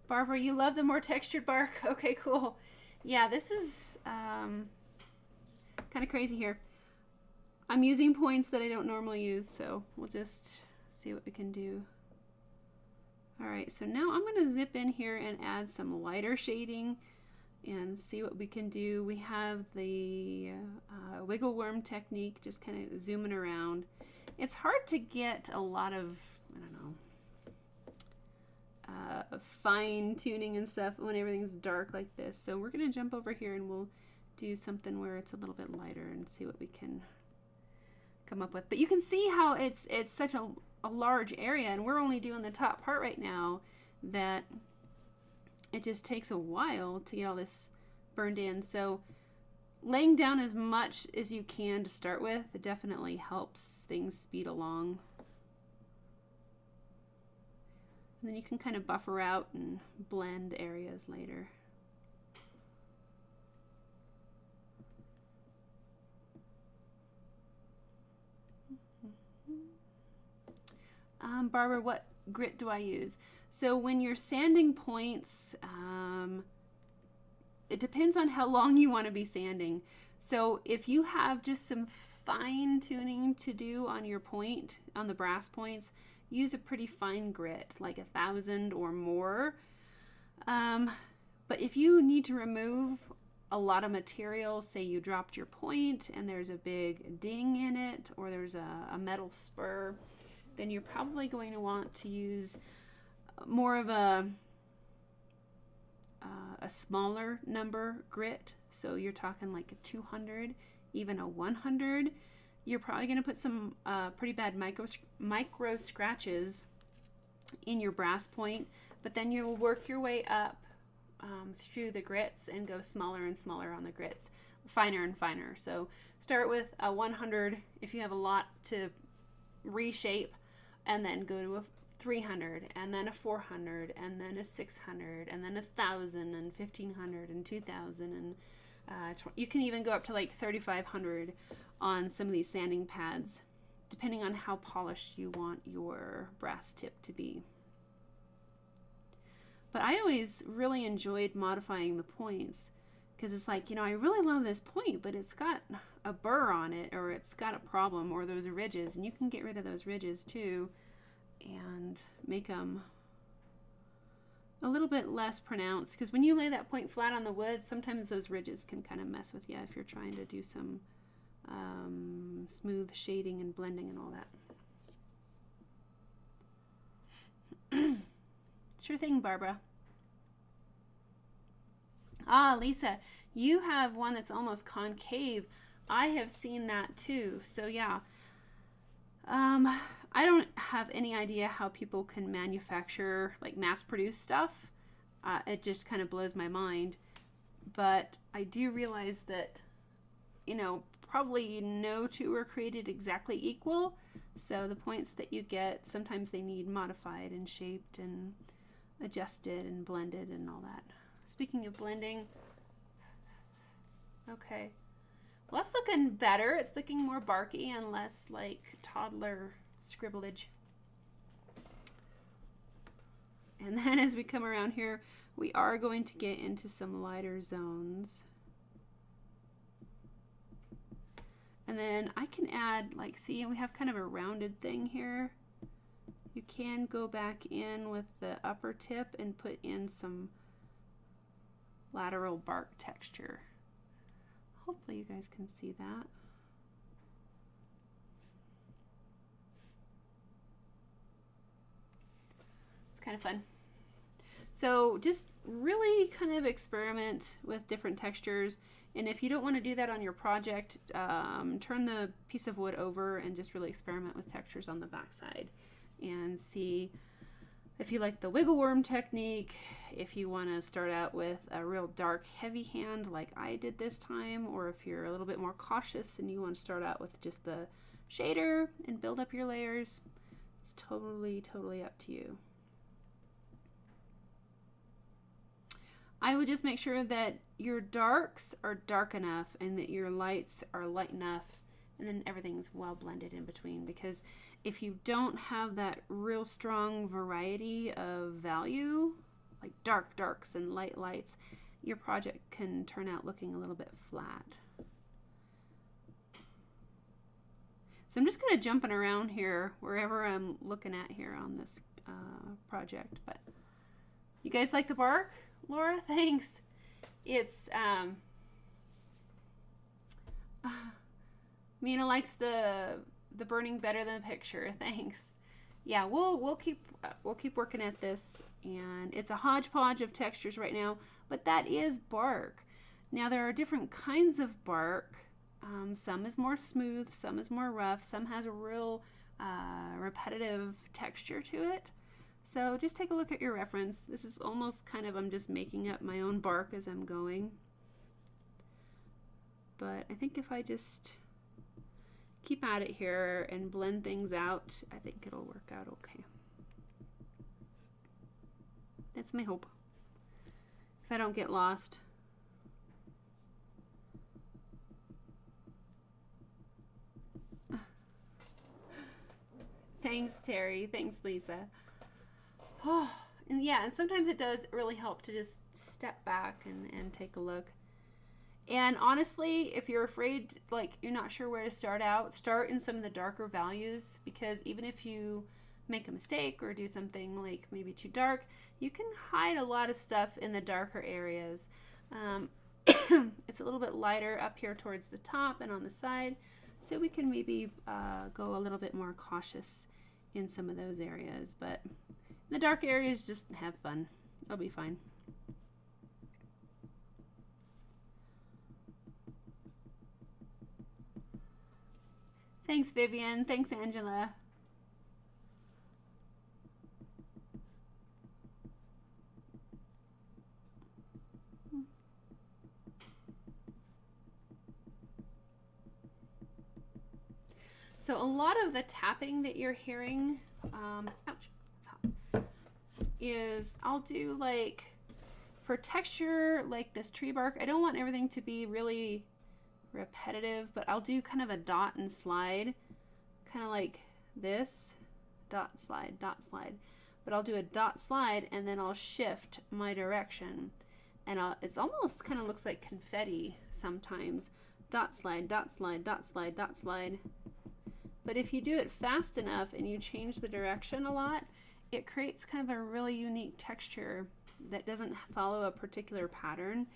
Barbara, you love the more textured bark? Okay, cool. Yeah, this is kind of crazy here. I'm using points that I don't normally use, so we'll just see what we can do. All right, so now I'm going to zip in here and add some lighter shading and see what we can do. We have the wiggle worm technique, just kind of zooming around. It's hard to get a lot of, I don't know, fine tuning and stuff when everything's dark like this. So we're going to jump over here and we'll do something where it's a little bit lighter and see what we can come up with. But you can see how it's such a large area, and we're only doing the top part right now, that it just takes a while to get all this burned in. So laying down as much as you can to start with, it definitely helps things speed along. And then you can kind of buffer out and blend areas later. Barbara, what grit do I use? So when you're sanding points, it depends on how long you want to be sanding. So if you have just some fine tuning to do on your point, on the brass points, use a pretty fine grit, like 1,000 or more. But if you need to remove a lot of material, say you dropped your point and there's a big ding in it, or there's a metal spur, then you're probably going to want to use more of a smaller number grit. So you're talking like a 200, even a 100. You're probably going to put some pretty bad micro scratches in your brass point, but then you'll work your way up through the grits and go smaller and smaller on the grits, finer and finer. So start with a 100 if you have a lot to reshape, and then go to a 300, and then a 400, and then a 600, and then 1,000, and 1,500, and 2,000, and you can even go up to like 3,500 on some of these sanding pads, depending on how polished you want your brass tip to be. But I always really enjoyed modifying the points, because it's like, you know, I really love this point, but it's got a burr on it, or it's got a problem, or those ridges, and you can get rid of those ridges too and make them a little bit less pronounced, because when you lay that point flat on the wood, sometimes those ridges can kind of mess with you if you're trying to do some smooth shading and blending and all that. Sure thing, Barbara. Ah, Lisa, you have one that's almost concave. I have seen that too. So yeah, I don't have any idea how people can manufacture, like mass produce stuff. It just kind of blows my mind. But I do realize that, you know, probably no two are created exactly equal. So the points that you get, sometimes they need modified and shaped and adjusted and blended and all that. Speaking of blending, okay. Well, that's looking better. It's looking more barky and less like toddler scribblage. And then as we come around here, we are going to get into some lighter zones. And then I can add, like, see, we have kind of a rounded thing here. You can go back in with the upper tip and put in some lateral bark texture. Hopefully you guys can see that. It's kind of fun. So just really kind of experiment with different textures. And if you don't want to do that on your project, turn the piece of wood over and just really experiment with textures on the backside and see if you like the wiggle worm technique, if you want to start out with a real dark, heavy hand like I did this time, or if you're a little bit more cautious and you want to start out with just the shader and build up your layers. It's totally, totally up to you. I would just make sure that your darks are dark enough and that your lights are light enough, and then everything's well blended in between, because if you don't have that real strong variety of value, like dark darks and light lights, your project can turn out looking a little bit flat. So I'm just kind of jumping around here wherever I'm looking at here on this project. But you guys like the bark? Laura, thanks. It's Mina likes the burning better than the picture. Thanks. Yeah, we'll keep working at this, and it's a hodgepodge of textures right now, but that is bark. Now there are different kinds of bark. Some is more smooth, some is more rough, some has a real repetitive texture to it. So just take a look at your reference. This is almost kind of, I'm just making up my own bark as I'm going. But I think if I just keep at it here and blend things out, I think it'll work out okay. That's my hope. If I don't get lost. Thanks, Terry. Thanks, Lisa. Oh, and yeah, and sometimes it does really help to just step back and take a look. And honestly, if you're afraid, like you're not sure where to start out, start in some of the darker values, because even if you make a mistake or do something like maybe too dark, you can hide a lot of stuff in the darker areas. It's a little bit lighter up here towards the top and on the side, so we can maybe go a little bit more cautious in some of those areas. But in the dark areas, just have fun. It'll be fine. Thanks, Vivian. Thanks, Angela. So a lot of the tapping that you're hearing, ouch, it's hot, is I'll do like, for texture, like this tree bark, I don't want everything to be really repetitive, but I'll do kind of a dot and slide, kind of like this, dot slide, but I'll do a dot slide and then I'll shift my direction, and it's almost kind of looks like confetti sometimes. Dot slide, dot slide, dot slide, dot slide. But if you do it fast enough and you change the direction a lot, it creates kind of a really unique texture that doesn't follow a particular pattern.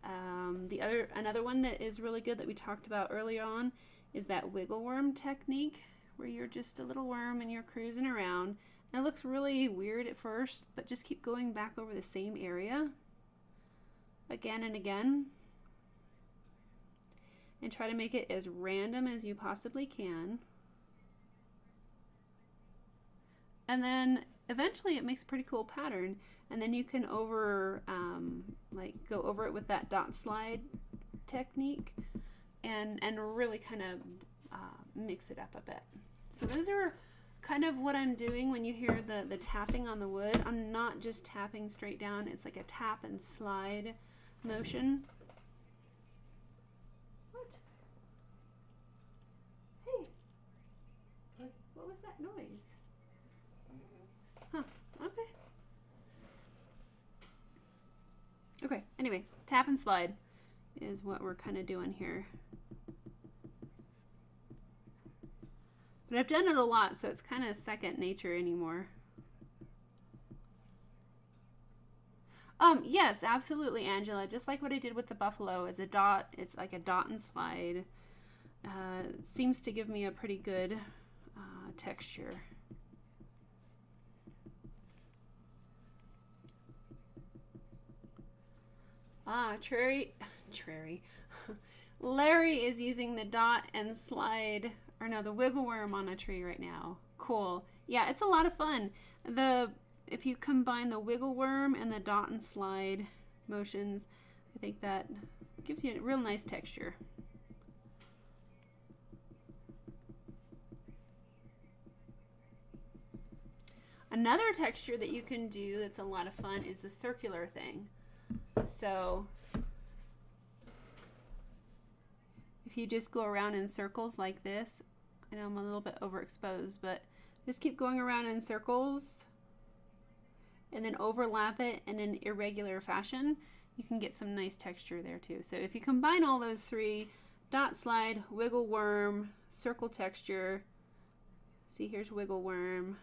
Another one that is really good that we talked about early on is that wiggle worm technique, where you're just a little worm and you're cruising around, It looks really weird at first, but just keep going back over the same area again and again. And try to make it as random as you possibly can. And then eventually it makes a pretty cool pattern. And then you can go over it with that dot slide technique and really kind of mix it up a bit. So those are kind of what I'm doing when you hear the tapping on the wood. I'm not just tapping straight down. It's like a tap and slide motion. What? Hey. What was that noise? Huh. Okay. Okay, anyway, tap and slide is what we're kind of doing here. But I've done it a lot, so it's kind of second nature anymore. Yes, absolutely, Angela. Just like what I did with the buffalo as a dot, it's like a dot and slide. It seems to give me a pretty good texture. Larry is using the dot and slide, or no, the wiggle worm on a tree right now. Cool. Yeah, it's a lot of fun. If you combine the wiggle worm and the dot and slide motions, I think that gives you a real nice texture. Another texture that you can do that's a lot of fun is the circular thing. So if you just go around in circles like this, I know I'm a little bit overexposed, but just keep going around in circles and then overlap it in an irregular fashion, you can get some nice texture there too. So if you combine all those three, dot slide, wiggle worm, circle texture, see here's wiggle worm,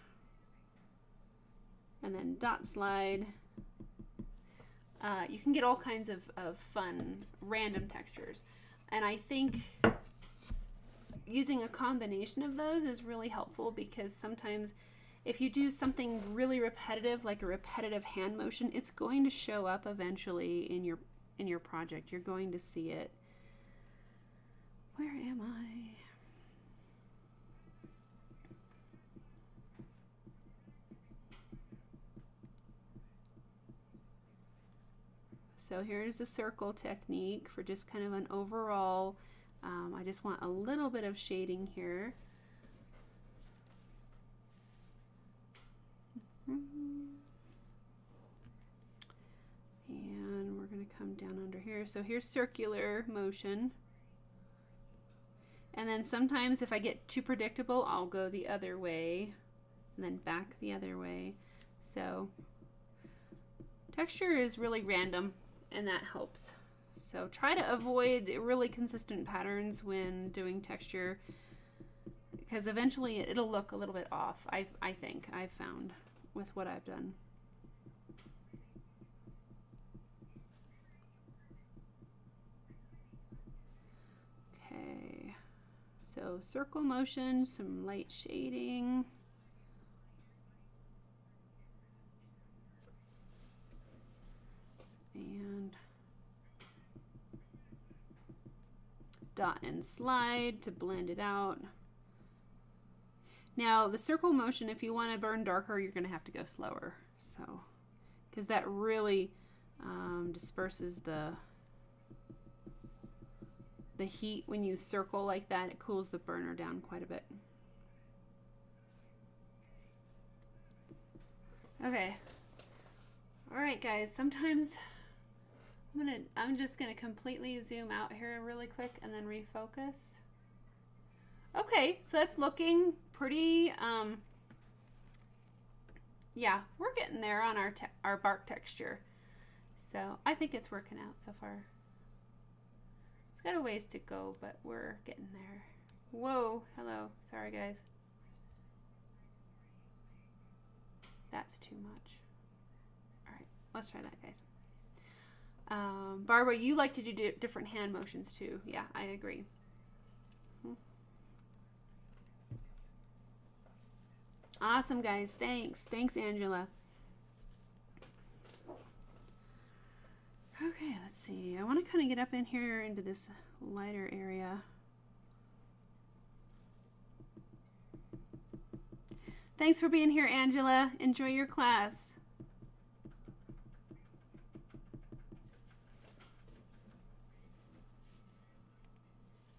and then dot slide, you can get all kinds of fun random textures. And I think using a combination of those is really helpful, because sometimes if you do something really repetitive, like a repetitive hand motion, it's going to show up eventually in your project. You're going to see it. Where am I? So here's the circle technique for just kind of an overall, I just want a little bit of shading here. And we're going to come down under here. So here's circular motion. And then sometimes if I get too predictable, I'll go the other way and then back the other way. So texture is really random, and that helps. So try to avoid really consistent patterns when doing texture, because eventually it'll look a little bit off, I think I've found with what I've done. Okay, so circle motion, some light shading. And dot and slide to blend it out. Now the circle motion, if you want to burn darker, you're going to have to go slower. So, because that really disperses the heat when you circle like that. It cools the burner down quite a bit. Okay. All right, guys. Sometimes I'm just gonna completely zoom out here really quick and then refocus. Okay, so that's looking pretty, yeah, we're getting there on our bark texture. So I think it's working out so far. It's got a ways to go, but we're getting there. Whoa, hello, sorry guys. That's too much. All right, let's try that, guys. Barbara, you like to do different hand motions too. Yeah, I agree. Awesome, guys. Thanks. Thanks, Angela. Okay, let's see. I want to kind of get up in here into this lighter area. Thanks for being here, Angela. Enjoy your class.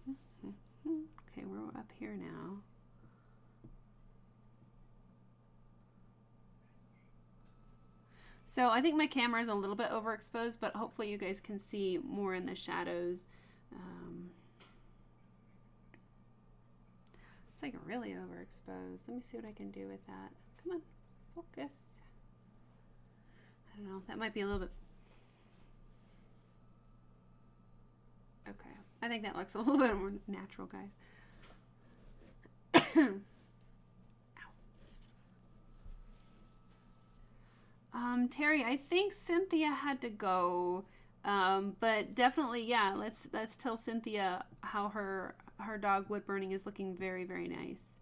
Okay, we're up here now. So I think my camera is a little bit overexposed, but hopefully you guys can see more in the shadows. It's like really overexposed. Let me see what I can do with that. Come on, focus. I don't know, that might be a little bit. Okay, I think that looks a little bit more natural, guys. Terry, I think Cynthia had to go, but definitely, yeah, let's tell Cynthia how her dog wood burning is looking very, very nice.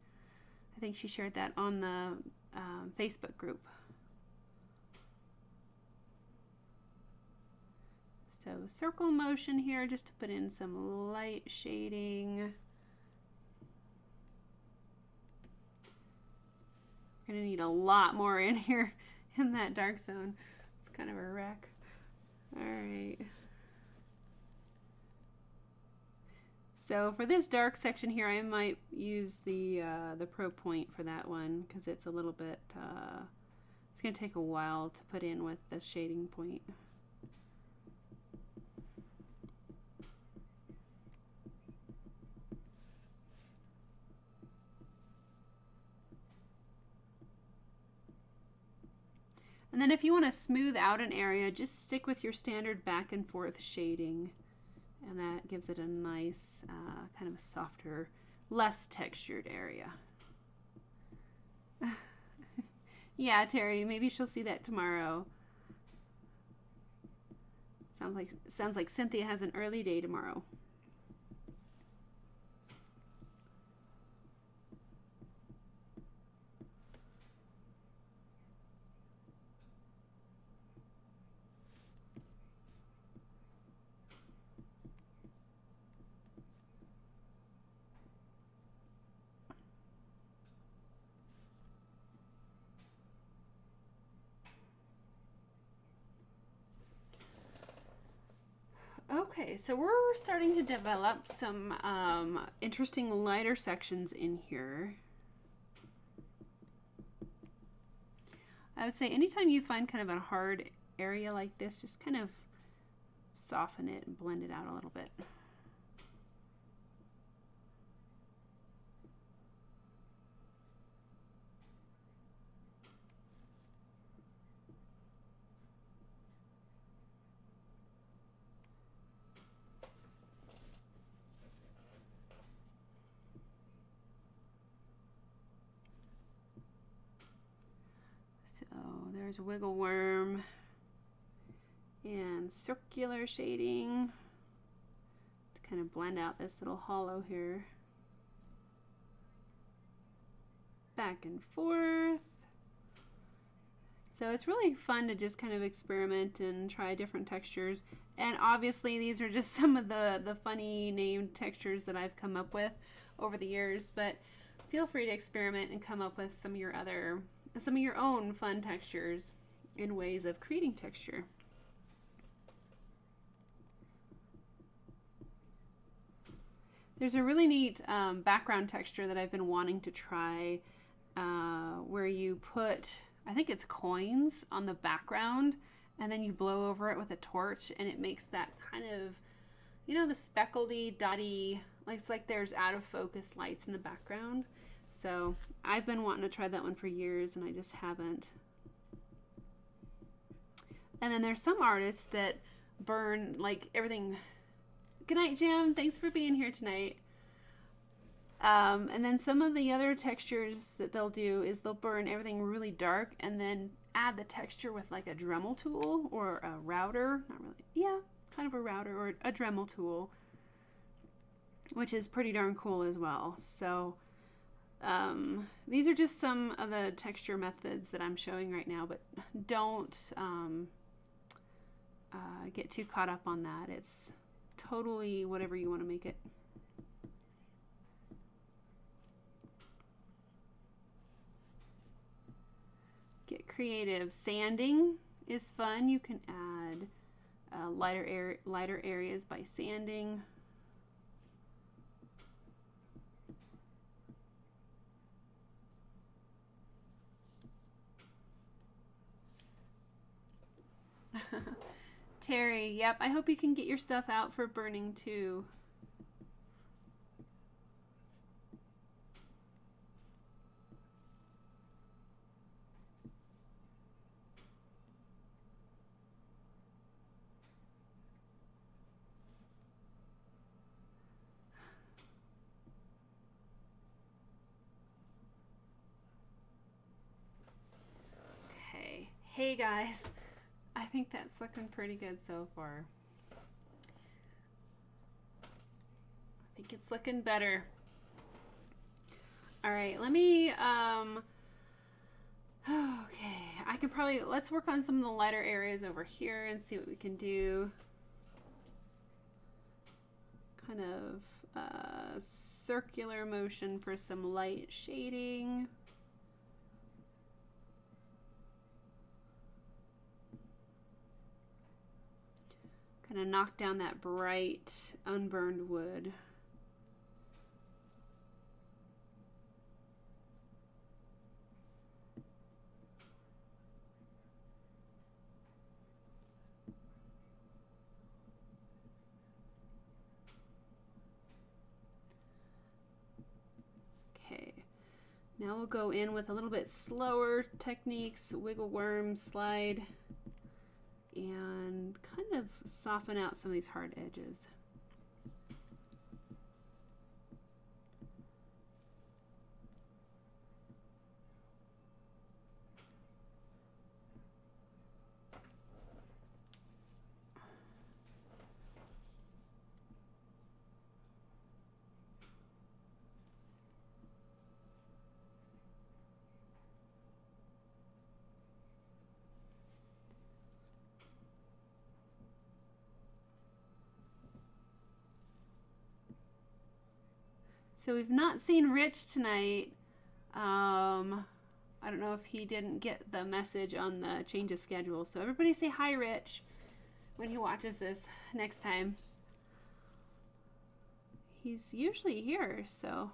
I think she shared that on the Facebook group. So circle motion here just to put in some light shading. We're gonna need a lot more in here in that dark zone. It's kind of a wreck. All right. So for this dark section here, I might use the Pro Point for that one because it's a little bit, it's going to take a while to put in with the shading point. And then if you want to smooth out an area, just stick with your standard back and forth shading. And that gives it a nice, kind of a softer, less textured area. Yeah, Terry, maybe she'll see that tomorrow. Sounds like Cynthia has an early day tomorrow. Okay, so we're starting to develop some interesting lighter sections in here. I would say anytime you find kind of a hard area like this, just kind of soften it and blend it out a little bit. So there's wiggle worm and circular shading to kind of blend out this little hollow here. Back and forth. So it's really fun to just kind of experiment and try different textures. And obviously these are just some of the funny named textures that I've come up with over the years, but feel free to experiment and come up with some of your own fun textures and ways of creating texture. There's a really neat background texture that I've been wanting to try where you put, I think it's coins on the background, and then you blow over it with a torch and it makes that kind of, you know, the speckledy, dotty, like it's like there's out of focus lights in the background. So I've been wanting to try that one for years and I just haven't. And then there's some artists that burn like everything. Good night, Jim. Thanks for being here tonight. And then some of the other textures that they'll do is they'll burn everything really dark and then add the texture with like a Dremel tool or a router. Not really. Yeah, kind of a router or a Dremel tool, which is pretty darn cool as well. So These are just some of the texture methods that I'm showing right now, but don't get too caught up on that. It's totally whatever you want to make it. Get creative. Sanding is fun. You can add lighter areas by sanding. Terry, yep, I hope you can get your stuff out for burning too. Okay, hey guys. I think that's looking pretty good so far. I think it's looking better. All right, let me, okay, I could probably, let's work on some of the lighter areas over here and see what we can do. Kind of circular motion for some light shading. Kind of knock down that bright, unburned wood. Okay, now we'll go in with a little bit slower techniques, wiggle worm, slide, and kind of soften out some of these hard edges. So we've not seen Rich tonight. I don't know if he didn't get the message on the change of schedule. So everybody say hi, Rich, when he watches this next time. He's usually here, so.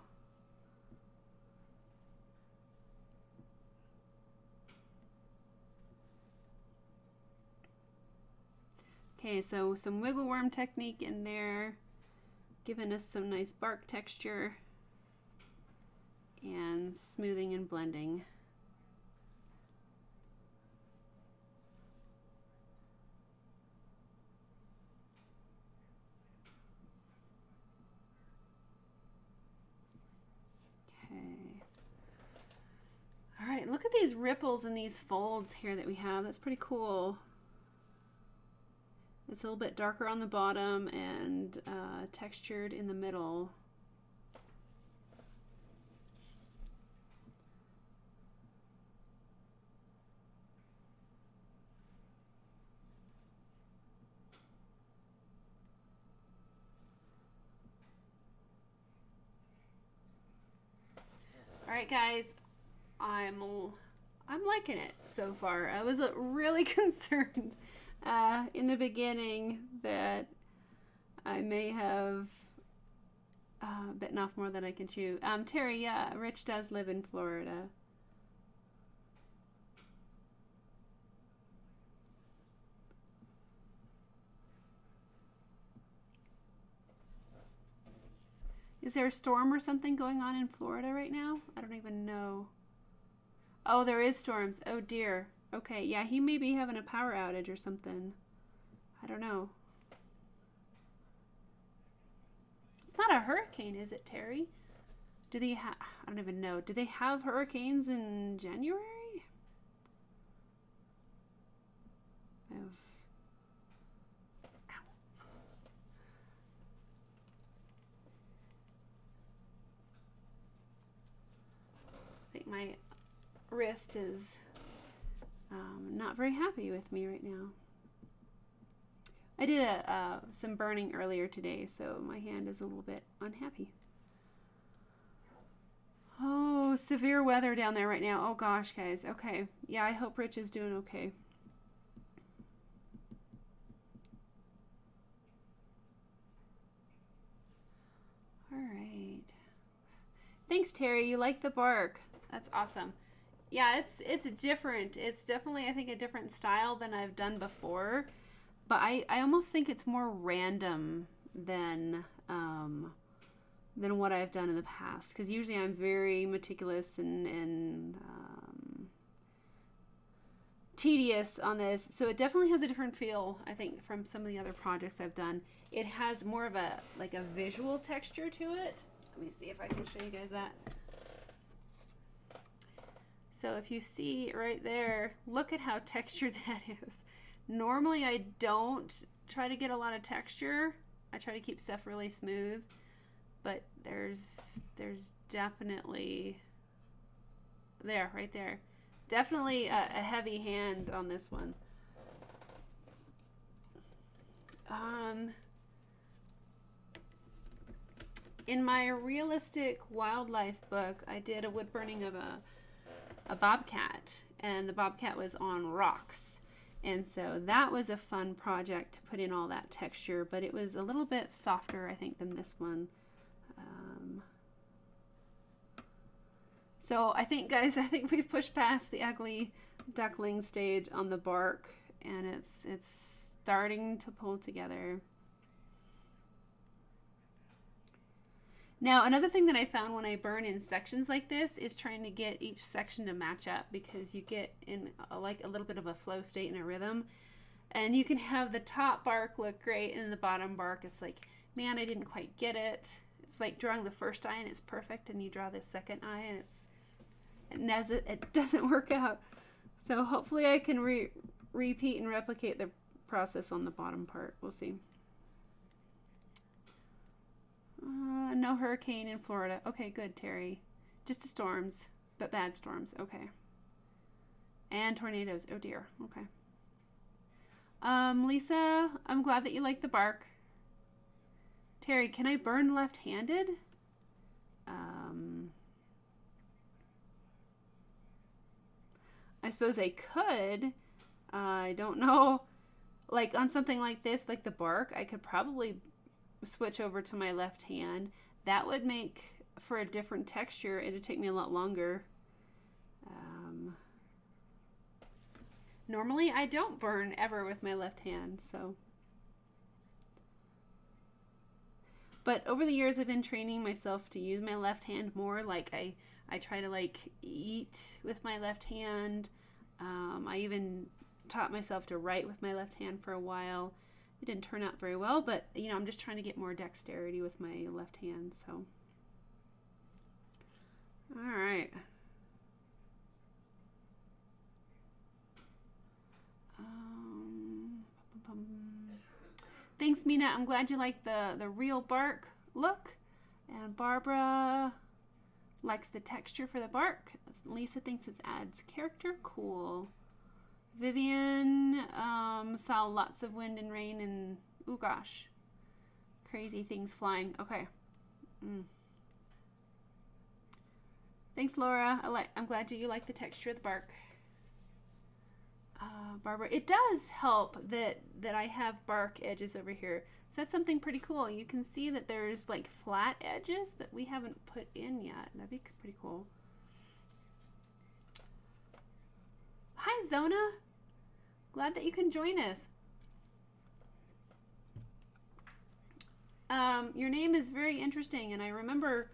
Okay, so some wiggle worm technique in there, giving us some nice bark texture and smoothing and blending. Okay. All right, look at these ripples and these folds here that we have. That's pretty cool. It's a little bit darker on the bottom and textured in the middle. All right, guys, I'm liking it so far. I was really concerned in the beginning that I may have bitten off more than I can chew. Terry, yeah, Rich does live in Florida. Is there a storm or something going on in Florida right now? I don't even know. Oh, there is storms. Oh dear. Okay, yeah, he may be having a power outage or something. I don't know. It's not a hurricane, is it, Terry? Do they have, I don't even know. Do they have hurricanes in January? my wrist is not very happy with me right now. I did some burning earlier today, so my hand is a little bit unhappy. Oh, severe weather down there right now. Oh gosh, guys. Okay. Yeah, I hope Rich is doing okay. All right. Thanks, Terry. You like the bark. That's awesome. Yeah, it's different. It's definitely, I think, a different style than I've done before. But I almost think it's more random than what I've done in the past. Because usually I'm very meticulous and tedious on this. So it definitely has a different feel, I think, from some of the other projects I've done. It has more of a visual texture to it. Let me see if I can show you guys that. So if you see right there, look at how textured that is. Normally I don't try to get a lot of texture. I try to keep stuff really smooth, but there's definitely there, right there. Definitely a heavy hand on this one. In my realistic wildlife book, I did a wood burning of a bobcat, and the bobcat was on rocks. And so that was a fun project to put in all that texture, but it was a little bit softer, I think, than this one. So I think, guys, I think we've pushed past the ugly duckling stage on the bark, and it's starting to pull together. Now, another thing that I found when I burn in sections like this is trying to get each section to match up, because you get in a little bit of a flow state and a rhythm, and you can have the top bark look great and the bottom bark, it's like, man, I didn't quite get it. It's like drawing the first eye and it's perfect, and you draw the second eye and it doesn't work out. So hopefully I can repeat and replicate the process on the bottom part. We'll see. No hurricane in Florida. Okay, good, Terry. Just storms, but bad storms. Okay. And tornadoes. Oh dear. Okay. Lisa, I'm glad that you like the bark. Terry, can I burn left-handed? I suppose I could. I don't know. Like on something like this, like the bark, I could probably switch over to my left hand. That would make for a different texture. It'd take me a lot longer. Normally I don't burn ever with my left hand, so. But over the years I've been training myself to use my left hand more. Like I try to like eat with my left hand. I even taught myself to write with my left hand for a while. It didn't turn out very well, but you know, I'm just trying to get more dexterity with my left hand, so. All right. Thanks, Mina. I'm glad you like the real bark look. And Barbara likes the texture for the bark. Lisa thinks it adds character. Cool. Vivian saw lots of wind and rain and, oh gosh, crazy things flying. Okay. Thanks, Laura. I'm glad you like the texture of the bark. Barbara, it does help that I have bark edges over here. So that's something pretty cool. You can see that there's like flat edges that we haven't put in yet. That'd be pretty cool. Hi, Zona. Glad that you can join us. Your name is very interesting, and I remember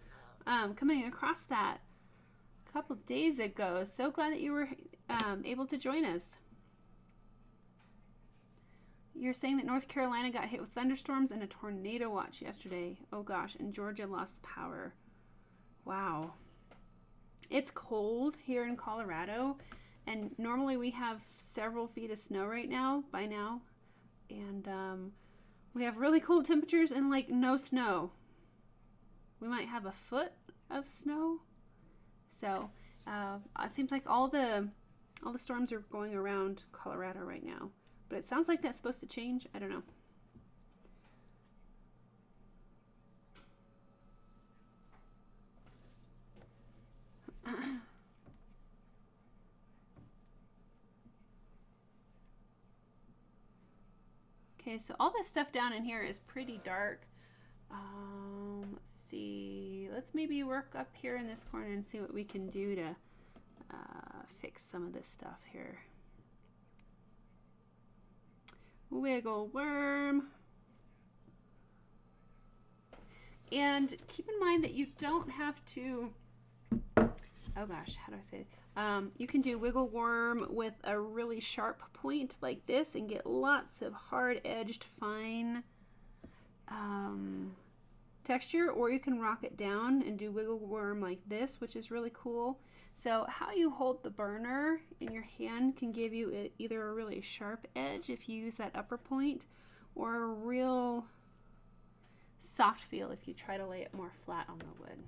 coming across that a couple days ago. So glad that you were able to join us. You're saying that North Carolina got hit with thunderstorms and a tornado watch yesterday. Oh gosh, and Georgia lost power. Wow. It's cold here in Colorado, and normally we have several feet of snow right now, by now. And we have really cold temperatures and like no snow. We might have a foot of snow. So It seems like all the storms are going around Colorado right now, but it sounds like that's supposed to change. I don't know. Okay, so all this stuff down in here is pretty dark. Let's see. Let's maybe work up here in this corner and see what we can do to fix some of this stuff here. Wiggle worm. And keep in mind that you don't have to, oh gosh, how do I say it? You can do wiggle worm with a really sharp point like this and get lots of hard-edged, fine texture, or you can rock it down and do wiggle worm like this, which is really cool. So how you hold the burner in your hand can give you either a really sharp edge if you use that upper point, or a real soft feel if you try to lay it more flat on the wood.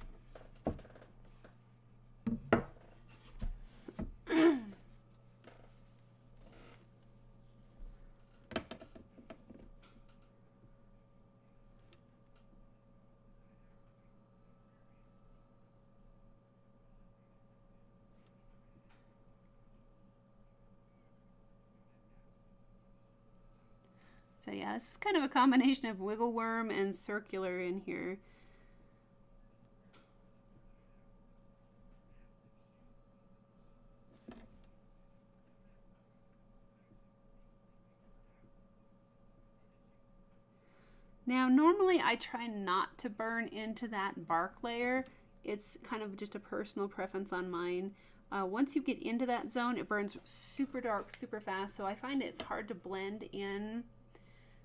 So yeah, this is kind of a combination of wiggle worm and circular in here. Now, normally I try not to burn into that bark layer. It's kind of just a personal preference on mine. Once you get into that zone, it burns super dark, super fast, so I find it's hard to blend in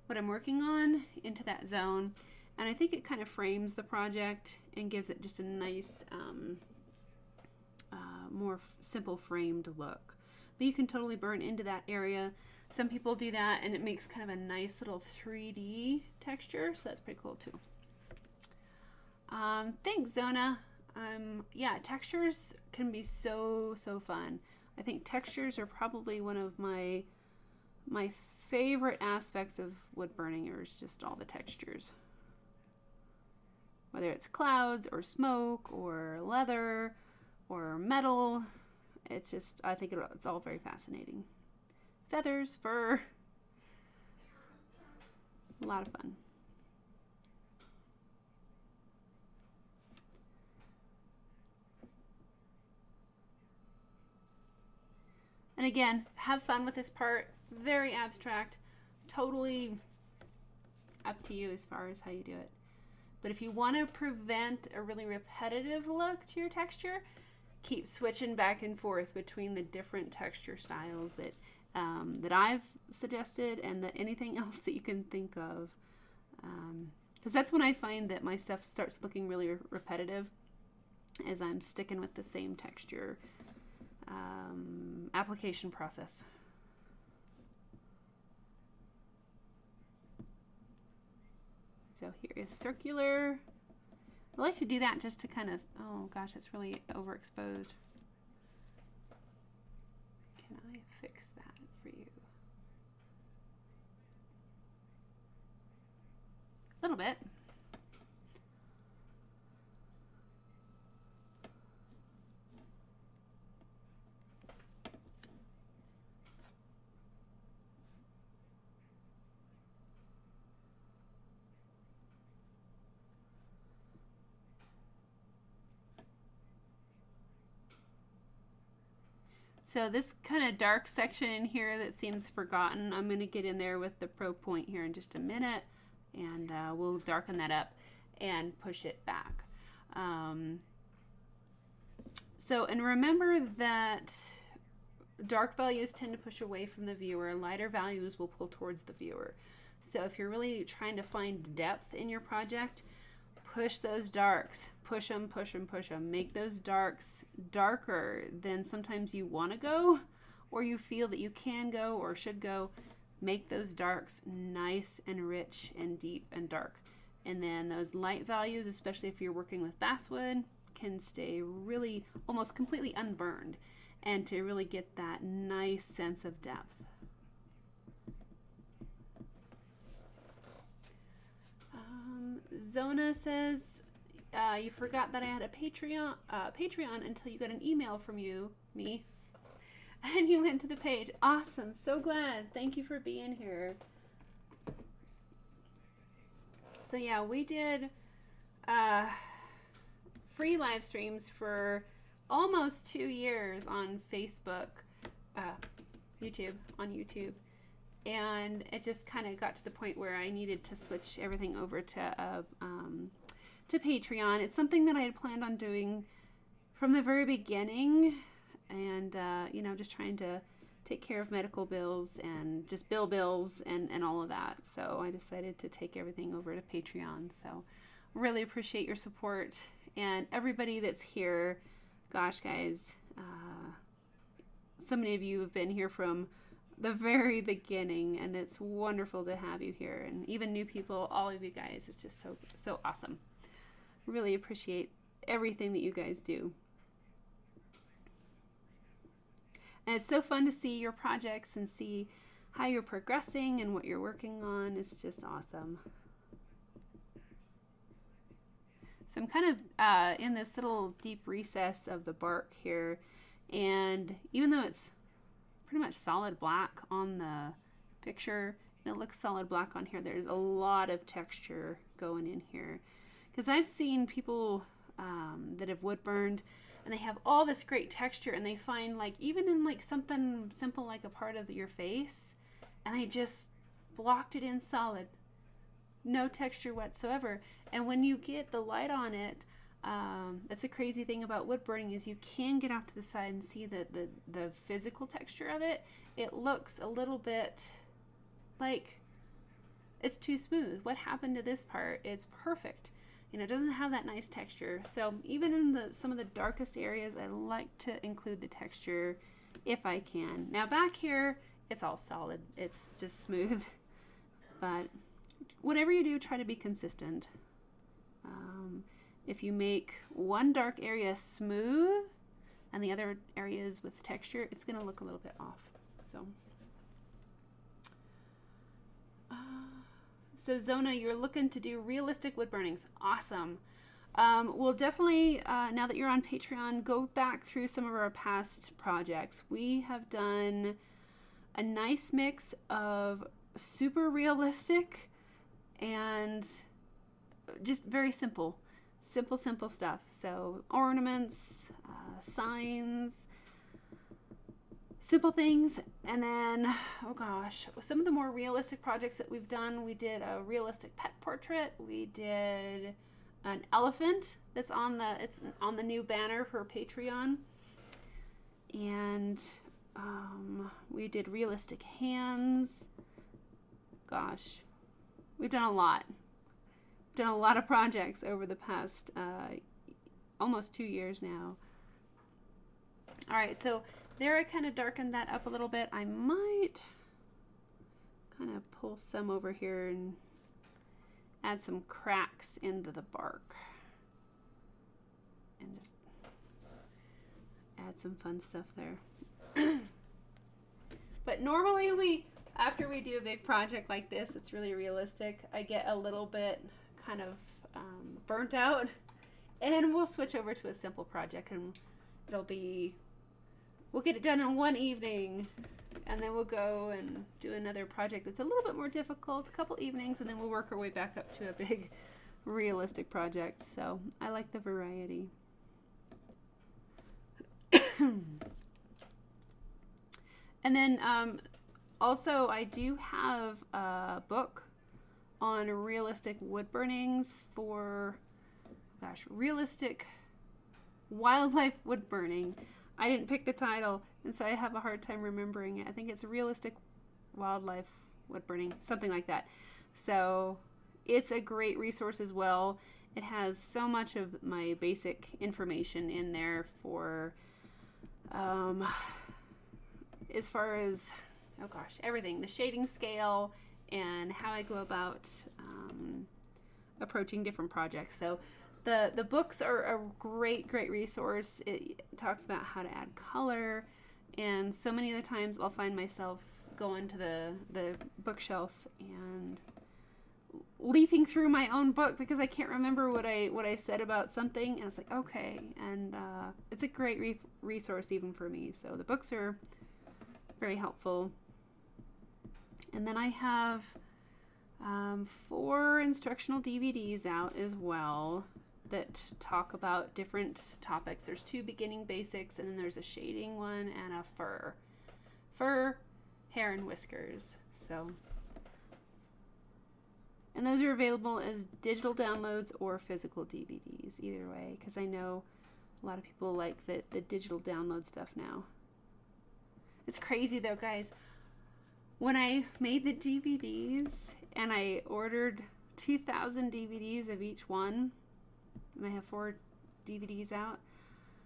what I'm working on into that zone. And I think it kind of frames the project and gives it just a nice, more simple framed look. But you can totally burn into that area. Some people do that and it makes kind of a nice little 3D texture, so that's pretty cool too. Thanks, Zona. Yeah, textures can be so fun. I think textures are probably one of my favorite aspects of wood burning, is just all the textures. Whether it's clouds or smoke or leather or metal, it's just, I think it's all very fascinating. Feathers, fur, a lot of fun. And again, have fun with this part. Very abstract, totally up to you as far as how you do it. But if you want to prevent a really repetitive look to your texture, keep switching back and forth between the different texture styles that that I've suggested and anything else that you can think of. Because that's when I find that my stuff starts looking really repetitive, as I'm sticking with the same texture application process. So here is circular. I like to do that just to kind of, oh gosh, it's really overexposed. Can I fix that for you? A little bit. So this kind of dark section in here that seems forgotten, I'm going to get in there with the Pro Point here in just a minute, and we'll darken that up and push it back. And remember that dark values tend to push away from the viewer, lighter values will pull towards the viewer. So if you're really trying to find depth in your project, push those darks, push them, push them, push them. Make those darks darker than sometimes you want to go, or you feel that you can go or should go. Make those darks nice and rich and deep and dark. And then those light values, especially if you're working with basswood, can stay really almost completely unburned, and to really get that nice sense of depth. Zona says, you forgot that I had a Patreon until you got an email from me, and you went to the page. Awesome. So glad. Thank you for being here. So yeah, we did free live streams for almost 2 years on Facebook, on YouTube. And it just kind of got to the point where I needed to switch everything over to Patreon. It's something that I had planned on doing from the very beginning, and you know, just trying to take care of medical bills and just bills and all of that. So I decided to take everything over to Patreon. So really appreciate your support, and everybody that's here. Gosh, guys, so many of you have been here from the very beginning, and it's wonderful to have you here, and even new people. All of you guys, it's just so awesome. Really appreciate everything that you guys do, and it's so fun to see your projects and see how you're progressing and what you're working on. It's just awesome. So I'm kind of in this little deep recess of the bark here, and even though it's pretty much solid black on the picture, and it looks solid black on here, there's a lot of texture going in here. Because I've seen people that have wood burned, and they have all this great texture, and they find, like, even in like something simple like a part of your face, and they just blocked it in solid, no texture whatsoever. And when you get the light on it, that's the crazy thing about wood burning, is you can get off to the side and see the physical texture of it. It looks a little bit like it's too smooth. What happened to this part? It's perfect. You know, it doesn't have that nice texture. So even in some of the darkest areas, I like to include the texture if I can. Now back here, it's all solid. It's just smooth. But whatever you do, try to be consistent. If you make one dark area smooth and the other areas with texture, it's going to look a little bit off. So Zona, you're looking to do realistic wood burnings. Awesome. We'll definitely, now that you're on Patreon, go back through some of our past projects. We have done a nice mix of super realistic and just very simple stuff. So ornaments, signs, simple things. And then, oh gosh, some of the more realistic projects that we've done, we did a realistic pet portrait. We did an elephant that's on the new banner for Patreon. And we did realistic hands. Gosh, we've done a lot. Done a lot of projects over the past almost 2 years now. All right, so there I kind of darkened that up a little bit. I might kind of pull some over here and add some cracks into the bark and just add some fun stuff there. But normally after we do a big project like this, it's really realistic, I get a little bit kind of burnt out, and we'll switch over to a simple project, and we'll get it done in one evening, and then we'll go and do another project that's a little bit more difficult, a couple evenings, and then we'll work our way back up to a big realistic project. So I like the variety. And then also I do have a book on realistic wood burnings for, gosh, realistic wildlife wood burning. I didn't pick the title, and so I have a hard time remembering it. I think it's realistic wildlife wood burning, something like that. So it's a great resource as well. It has so much of my basic information in there for, as far as, oh gosh, everything, the shading scale, and how I go about approaching different projects. So The books are a great resource. It talks about how to add color, and so many of the times I'll find myself going to the bookshelf and leafing through my own book because I can't remember what I said about something, and it's like, okay, and it's a great resource even for me. So the books are very helpful. And then I have 4 instructional DVDs out as well that talk about different topics. There's 2 beginning basics, and then there's a shading one and a fur, hair, and whiskers. So, and those are available as digital downloads or physical DVDs, either way, because I know a lot of people like the digital download stuff now. It's crazy though, guys. When I made the DVDs and I ordered 2,000 DVDs of each one, and I have 4 DVDs out,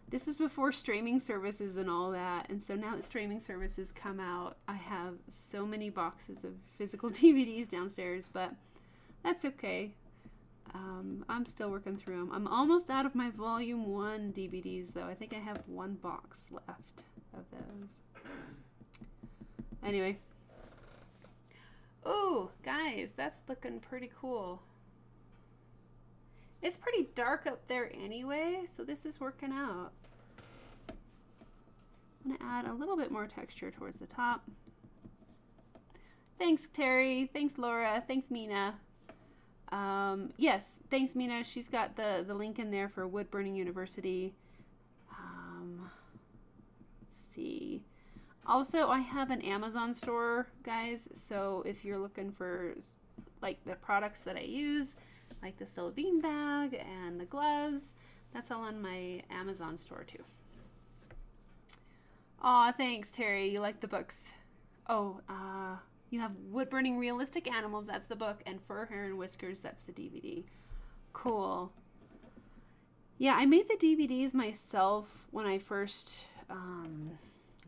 this was before streaming services and all that. And so now that streaming services come out, I have so many boxes of physical DVDs downstairs, but that's okay. I'm still working through them. I'm almost out of my volume 1 DVDs though. I think I have 1 box left of those. Anyway. Ooh, guys, that's looking pretty cool. It's pretty dark up there anyway, so this is working out. I'm gonna add a little bit more texture towards the top. Thanks, Terry. Thanks, Laura. Thanks, Mina. Yes, thanks, Mina. She's got the link in there for Wood Burning University. Let's see. Also, I have an Amazon store, guys, so if you're looking for like the products that I use, like the Stella Bean bag and the gloves, that's all on my Amazon store too. Aw, thanks, Terry. You like the books. Oh, you have Wood Burning Realistic Animals, that's the book, and Fur, Hair, and Whiskers, that's the DVD. Cool. Yeah, I made the DVDs myself when I first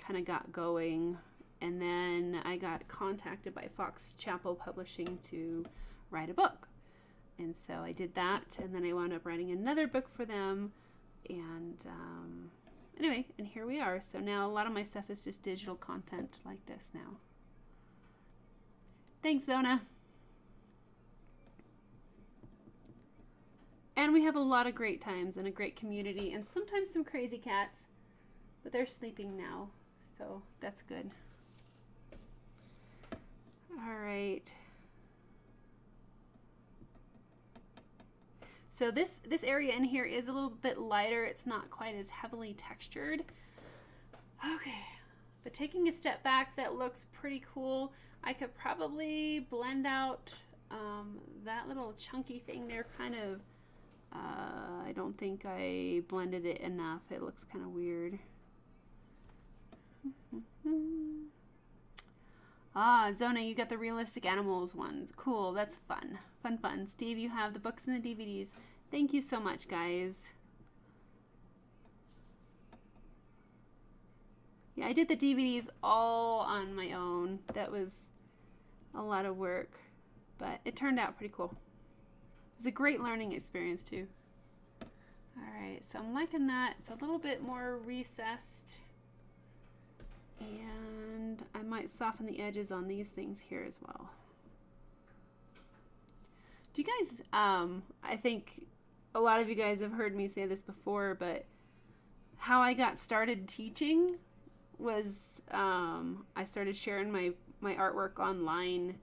kind of got going, and then I got contacted by Fox Chapel Publishing to write a book, and so I did that, and then I wound up writing another book for them, and anyway, and here we are. So now a lot of my stuff is just digital content like this now. Thanks, Zona. And we have a lot of great times and a great community, and sometimes some crazy cats, but they're sleeping now. So that's good. All right. So this area in here is a little bit lighter. It's not quite as heavily textured. Okay. But taking a step back, that looks pretty cool. I could probably blend out that little chunky thing there kind of. I don't think I blended it enough. It looks kind of weird. Ah, Zona, you got the realistic animals ones. Cool, that's fun. Fun. Steve, you have the books and the DVDs. Thank you so much, guys. Yeah, I did the DVDs all on my own. That was a lot of work, but it turned out pretty cool. It was a great learning experience, too. All right, so I'm liking that. It's a little bit more recessed. And I might soften the edges on these things here as well. Do you guys, I think a lot of you guys have heard me say this before, but how I got started teaching was I started sharing my artwork online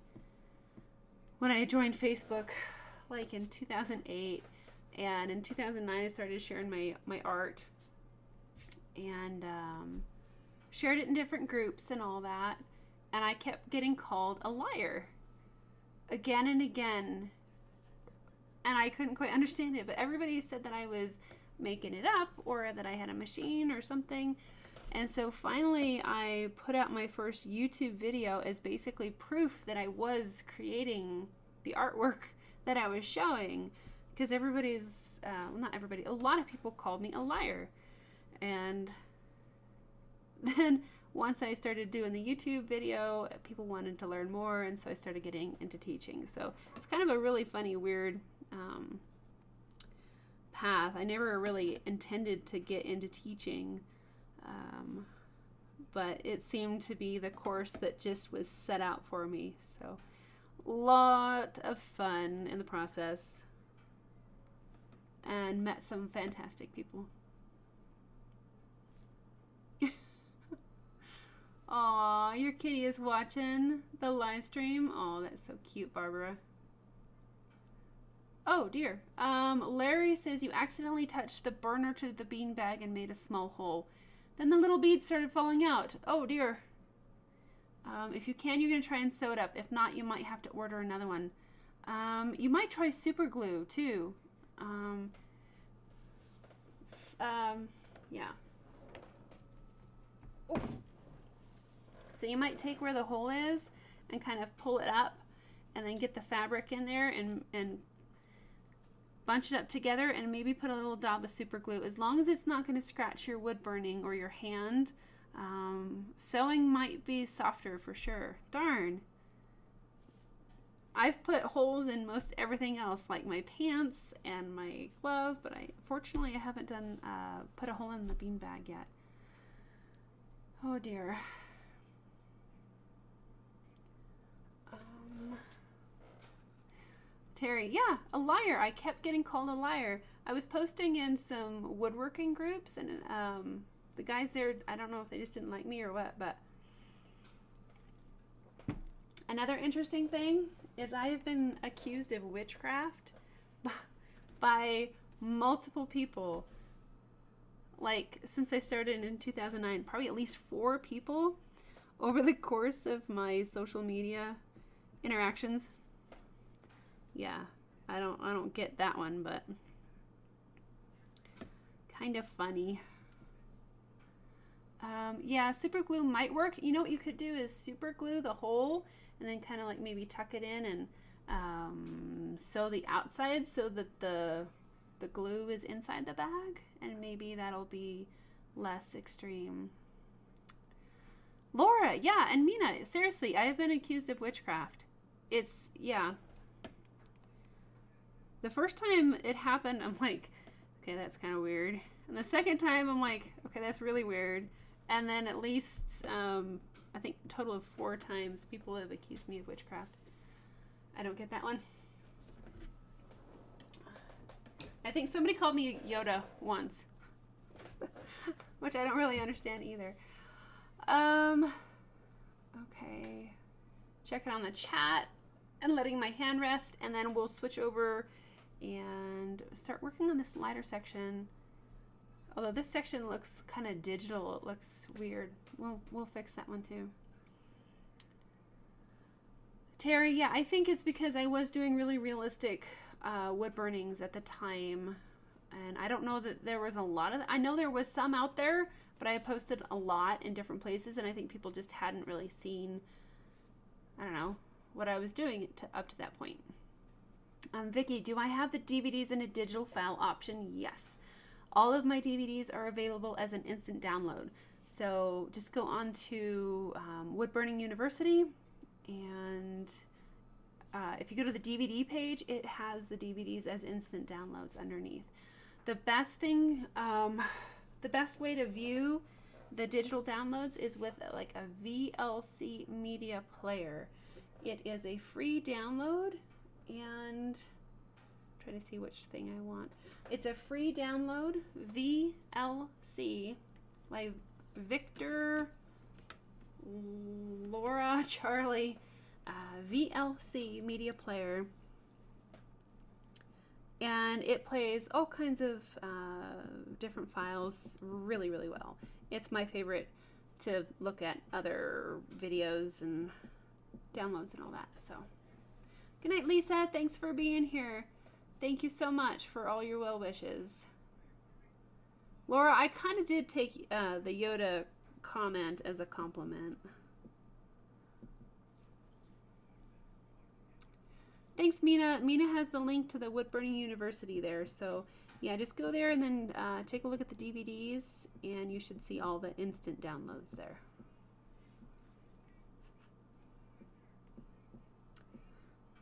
when I joined Facebook, like in 2008. And in 2009, I started sharing my art. And shared it in different groups and all that, and I kept getting called a liar again and again, and I couldn't quite understand it, but everybody said that I was making it up or that I had a machine or something. And so finally I put out my first YouTube video as basically proof that I was creating the artwork that I was showing, because everybody's not everybody, a lot of people called me a liar. And then once I started doing the YouTube video, people wanted to learn more, and so I started getting into teaching. So it's kind of a really funny, weird path. I never really intended to get into teaching, but it seemed to be the course that just was set out for me. So, lot of fun in the process, and met some fantastic people. Aw, your kitty is watching the live stream. Oh, that's so cute, Barbara. Oh dear. Larry says you accidentally touched the burner to the beanbag and made a small hole. Then the little beads started falling out. Oh dear. If you can, you're going to try and sew it up. If not, you might have to order another one. You might try super glue too. Yeah. Oof. So you might take where the hole is and kind of pull it up and then get the fabric in there and bunch it up together and maybe put a little dab of super glue. As long as it's not going to scratch your wood burning or your hand, sewing might be softer for sure. Darn. I've put holes in most everything else, like my pants and my glove, but fortunately I haven't done put a hole in the beanbag yet. Oh dear. Terry, yeah, a liar. I kept getting called a liar. I was posting in some woodworking groups, and the guys there, I don't know if they just didn't like me or what, but another interesting thing is I have been accused of witchcraft by multiple people. Like, since I started in 2009, probably at least 4 people over the course of my social media interactions. Yeah, I don't get that one, but kind of funny. Yeah, super glue might work. You know what you could do is super glue the hole and then kind of like maybe tuck it in and sew the outside so that the glue is inside the bag, and maybe that'll be less extreme. Laura, yeah, and Mina, seriously, I have been accused of witchcraft. It's, yeah. The first time it happened, I'm like, okay, that's kind of weird. And the second time, I'm like, okay, that's really weird. And then at least, I think a total of 4 times people have accused me of witchcraft. I don't get that one. I think somebody called me Yoda once, which I don't really understand either. Okay. Checking on the chat and letting my hand rest, and then we'll switch over and start working on this lighter section. Although this section looks kind of digital, it looks weird. We'll fix that one too. Terry, yeah, I think it's because I was doing really realistic wood burnings at the time, and I don't know that there was a lot of that. I know there was some out there, but I posted a lot in different places, and I think people just hadn't really seen, I don't know, what I was doing up to that point. Vicky, do I have the DVDs in a digital file option? Yes. All of my DVDs are available as an instant download. So just go on to Wood Burning University, and if you go to the DVD page, it has the DVDs as instant downloads underneath. The best thing, the best way to view the digital downloads is with like a VLC media player. It is a free download, and try to see which thing I want. It's a free download, VLC, like Victor, Laura, Charlie, VLC media player, and it plays all kinds of different files really, really well. It's my favorite to look at other videos and downloads and all that. So good night, Lisa. Thanks for being here. Thank you so much for all your well wishes. Laura, I kind of did take the Yoda comment as a compliment. Thanks, Mina. Mina has the link to the Wood Burning University there. So yeah, just go there and then take a look at the DVDs, and you should see all the instant downloads there.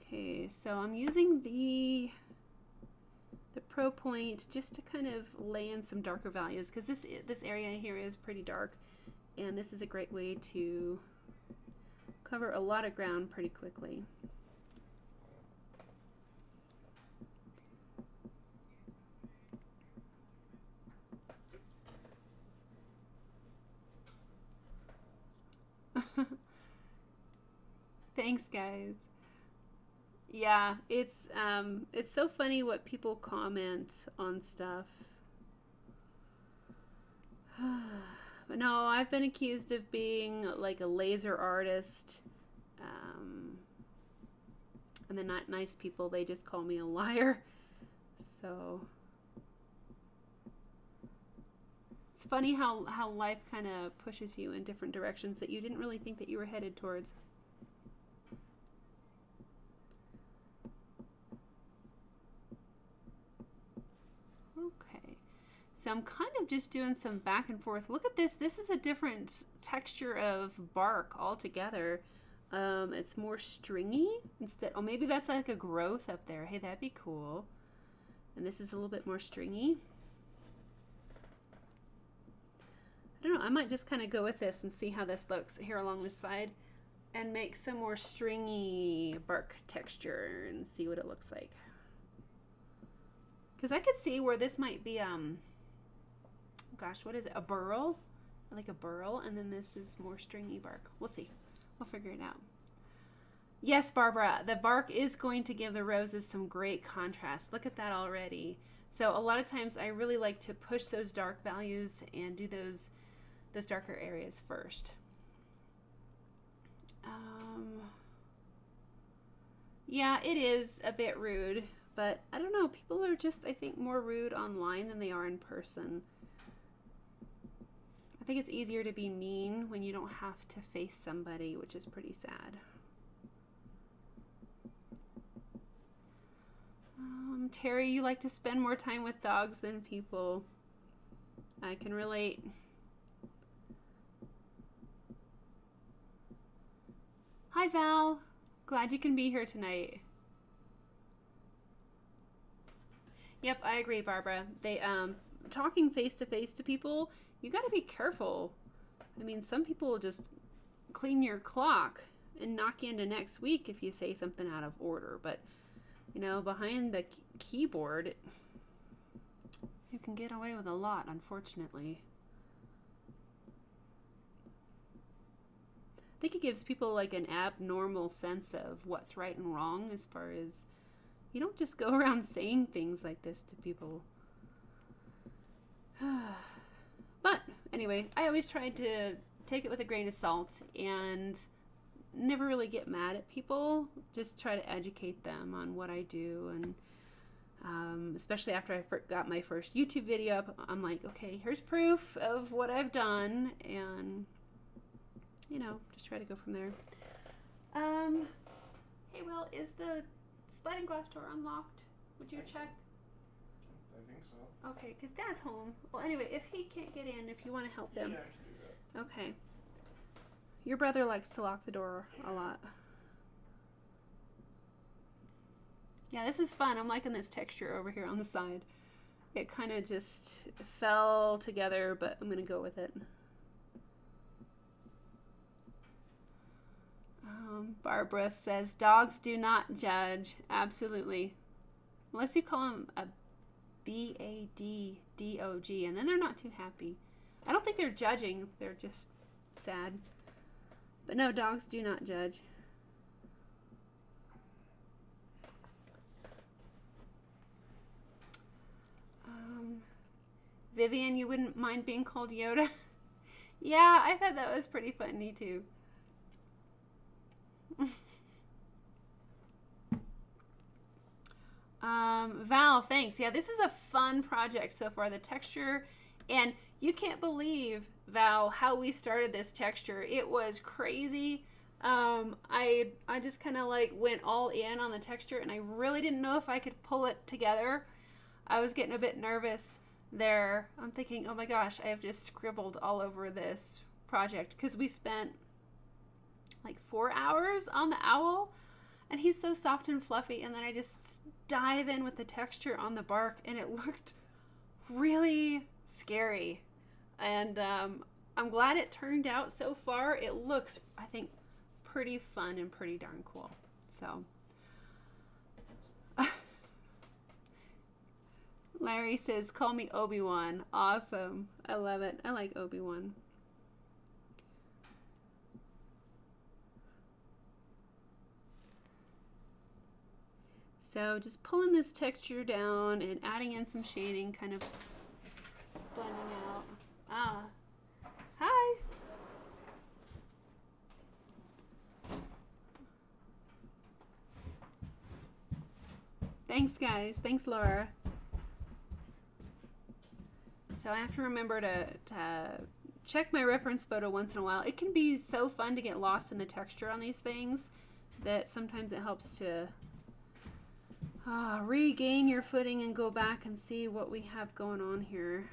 Okay, so I'm using the the Pro Point just to kind of lay in some darker values, because this area here is pretty dark, and this is a great way to cover a lot of ground pretty quickly. Thanks, guys. Yeah, it's so funny what people comment on stuff. But no, I've been accused of being like a laser artist. And the not nice people, they just call me a liar. So it's funny how life kind of pushes you in different directions that you didn't really think that you were headed towards. Okay, so I'm kind of just doing some back and forth. Look at this. This is a different texture of bark altogether. It's more stringy instead. Oh, maybe that's like a growth up there. Hey, that'd be cool. And this is a little bit more stringy. I don't know. I might just kind of go with this and see how this looks here along this side and make some more stringy bark texture and see what it looks like. Because I could see where this might be, gosh, what is it? A burl? Like a burl, and then this is more stringy bark. We'll see. We'll figure it out. Yes, Barbara, the bark is going to give the roses some great contrast. Look at that already. So a lot of times I really like to push those dark values and do those darker areas first. Yeah, it is a bit rude, but I don't know. People are just, I think, more rude online than they are in person. I think it's easier to be mean when you don't have to face somebody, which is pretty sad. Terry, you like to spend more time with dogs than people. I can relate. Hi, Val. Glad you can be here tonight. Yep, I agree, Barbara. They talking face to face to people, you got to be careful. I mean, some people will just clean your clock and knock you into next week if you say something out of order. But, you know, behind the keyboard, you can get away with a lot, unfortunately. I think it gives people like an abnormal sense of what's right and wrong, as far as you don't just go around saying things like this to people. But anyway, I always try to take it with a grain of salt and never really get mad at people. Just try to educate them on what I do. And especially after I got my first YouTube video up, I'm like, okay, here's proof of what I've done. And, you know, just try to go from there. Hey, Will, is the sliding glass door unlocked? Would you check? I think so. Okay, because Dad's home. Well, anyway, if he can't get in, if you want to help him. Yeah, I can do that. Okay. Your brother likes to lock the door a lot. Yeah, this is fun. I'm liking this texture over here on the side. It kind of just fell together, but I'm going to go with it. Barbara says, dogs do not judge. Absolutely. Unless you call them a B-A-D-D-O-G, and then they're not too happy. I don't think they're judging. They're just sad. But no, dogs do not judge. Vivian, you wouldn't mind being called Yoda? Yeah, I thought that was pretty funny too. Val, thanks. Yeah, this is a fun project so far. The texture, and you can't believe, Val, how we started this texture. It was crazy. I just kind of like went all in on the texture, and I really didn't know if I could pull it together. I was getting a bit nervous there. I'm thinking, oh my gosh, I have just scribbled all over this project, because we spent like 4 hours on the owl. And he's so soft and fluffy, and then I just dive in with the texture on the bark, and it looked really scary. And I'm glad it turned out so far. It looks, I think, pretty fun and pretty darn cool. So Larry says, call me Obi-Wan. Awesome. I love it. I like Obi-Wan. So just pulling this texture down and adding in some shading, kind of blending out. Ah, hi. Thanks, guys. Thanks, Laura. So I have to remember to check my reference photo once in a while. It can be so fun to get lost in the texture on these things that sometimes it helps to regain your footing and go back and see what we have going on here.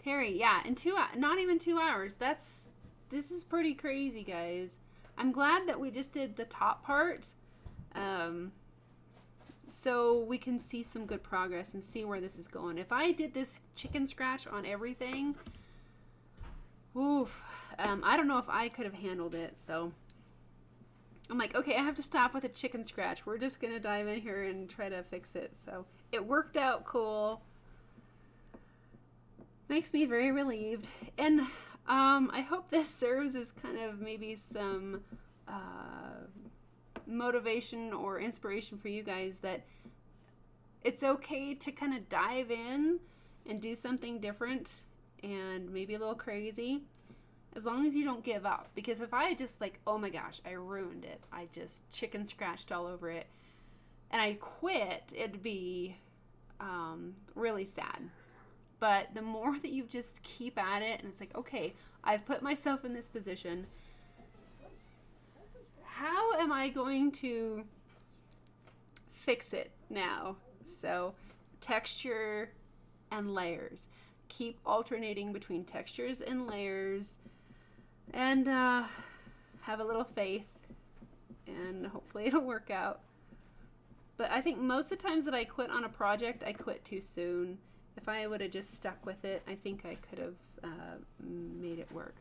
Terry, yeah, in not even 2 hours. This is pretty crazy, guys. I'm glad that we just did the top part, so we can see some good progress and see where this is going. If I did this chicken scratch on everything, oof, I don't know if I could have handled it. So I'm like, okay, I have to stop with a chicken scratch. We're just gonna dive in here and try to fix it. So it worked out cool. Makes me very relieved. And I hope this serves as kind of maybe some motivation or inspiration for you guys, that it's okay to kind of dive in and do something different and maybe a little crazy, as long as you don't give up. Because if I just like, oh my gosh, I ruined it, I just chicken scratched all over it, and I quit, it'd be really sad. But the more that you just keep at it, and it's like, okay, I've put myself in this position, how am I going to fix it now? So texture and layers. Keep alternating between textures and layers, and have a little faith, and hopefully it'll work out. But I think most of the times that I quit on a project, I quit too soon. If I would have just stuck with it, I think I could have made it work.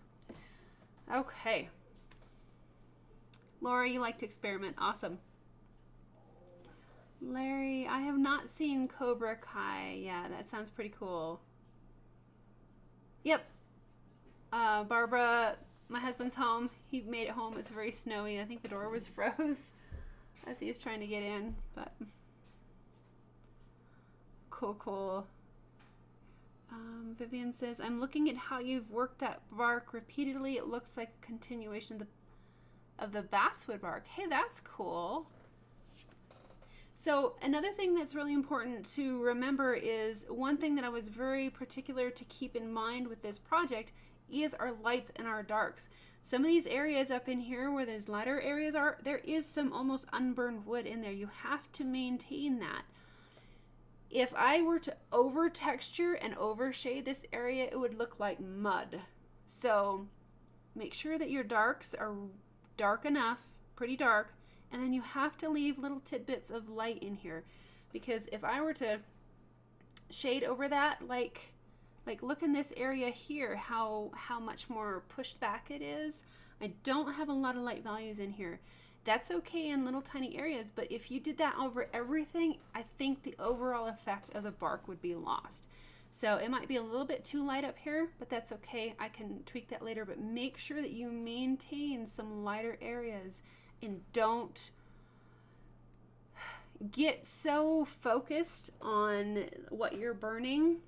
Okay. Laura, you like to experiment. Awesome. Larry, I have not seen Cobra Kai. Yeah, that sounds pretty cool. Yep. Barbara, my husband's home. He made it home. It's very snowy. I think the door was froze as he was trying to get in, but cool. Vivian says, I'm looking at how you've worked that bark repeatedly. It looks like a continuation of the basswood bark. Hey, that's cool. So another thing that's really important to remember is, one thing that I was very particular to keep in mind with this project is our lights and our darks. Some of these areas up in here where those lighter areas are, there is some almost unburned wood in there. You have to maintain that. If I were to over texture and overshade this area, it would look like mud. So make sure that your darks are dark enough, pretty dark, and then you have to leave little tidbits of light in here. Because if I were to shade over that, like look in this area here, how much more pushed back it is. I don't have a lot of light values in here. That's okay in little tiny areas, but if you did that over everything, I think the overall effect of the bark would be lost. So it might be a little bit too light up here, but that's okay. I can tweak that later, but make sure that you maintain some lighter areas and don't get so focused on what you're burning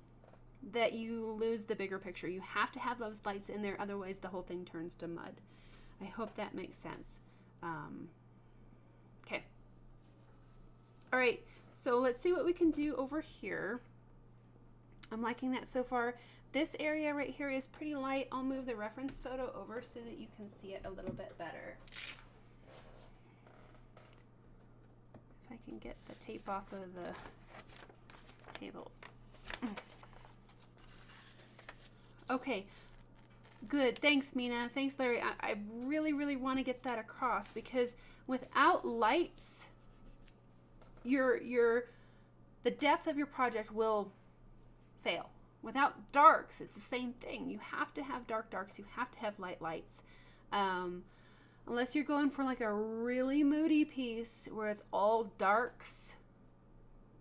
that you lose the bigger picture. You have to have those lights in there, otherwise the whole thing turns to mud. I hope that makes sense. Okay. All right, so let's see what we can do over here. I'm liking that so far. This area right here is pretty light. I'll move the reference photo over so that you can see it a little bit better. If I can get the tape off of the table. Okay, Good. Thanks, Mina. Thanks, Larry. I really, really want to get that across because without lights, the depth of your project will fail. Without darks, it's the same thing. You have to have darks. You have to have lights. Unless you're going for like a really moody piece where it's all darks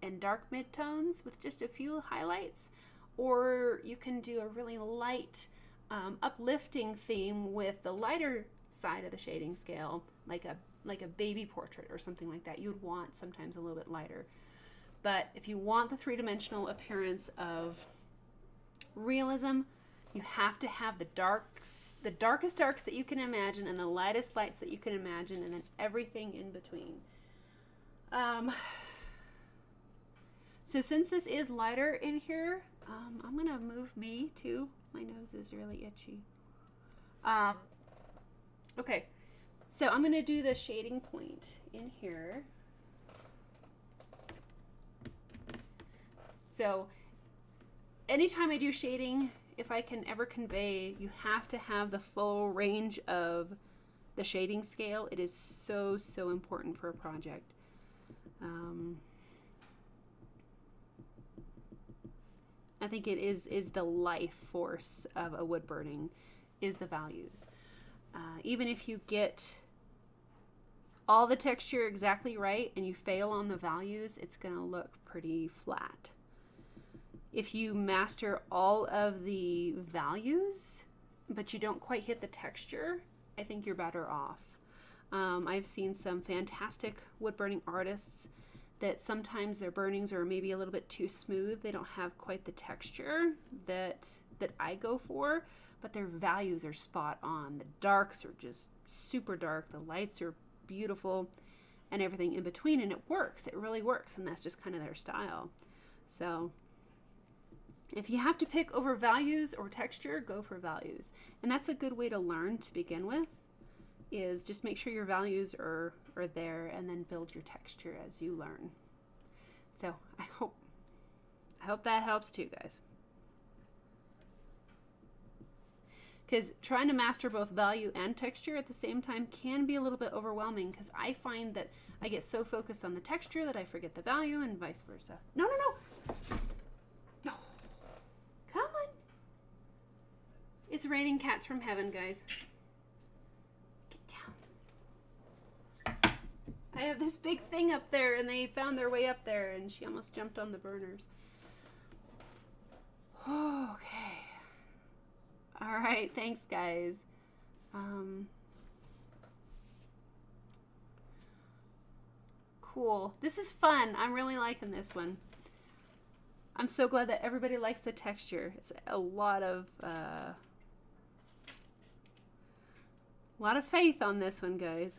and dark midtones with just a few highlights, or you can do a really light uplifting theme with the lighter side of the shading scale, like a baby portrait or something like that. You would want sometimes a little bit lighter. But if you want the three-dimensional appearance of realism, you have to have the darkest darks that you can imagine and the lightest lights that you can imagine, and then everything in between. So since this is lighter in here, I'm gonna move me too. My nose is really itchy. Okay, so I'm gonna do the shading point in here. So anytime I do shading, if I can ever convey, you have to have the full range of the shading scale. It is so, so important for a project. I think it is the life force of a wood burning, is the values. Even if you get all the texture exactly right and you fail on the values, it's going to look pretty flat. If you master all of the values, but you don't quite hit the texture, I think you're better off. I've seen some fantastic wood burning artists that sometimes their burnings are maybe a little bit too smooth. They don't have quite the texture that I go for, but their values are spot on. The darks are just super dark. The lights are beautiful and everything in between, and it works. It really works, and that's just kind of their style. So if you have to pick over values or texture, go for values. And that's a good way to learn to begin with, is just make sure your values are there and then build your texture as you learn. So I hope that helps too, guys. Because trying to master both value and texture at the same time can be a little bit overwhelming, because I find that I get so focused on the texture that I forget the value, and vice versa. No. No. Come on. It's raining cats from heaven, guys. I have this big thing up there, and they found their way up there, and she almost jumped on the burners. Okay. All right. Thanks, guys. Cool. This is fun. I'm really liking this one. I'm so glad that everybody likes the texture. It's a lot of faith on this one, guys.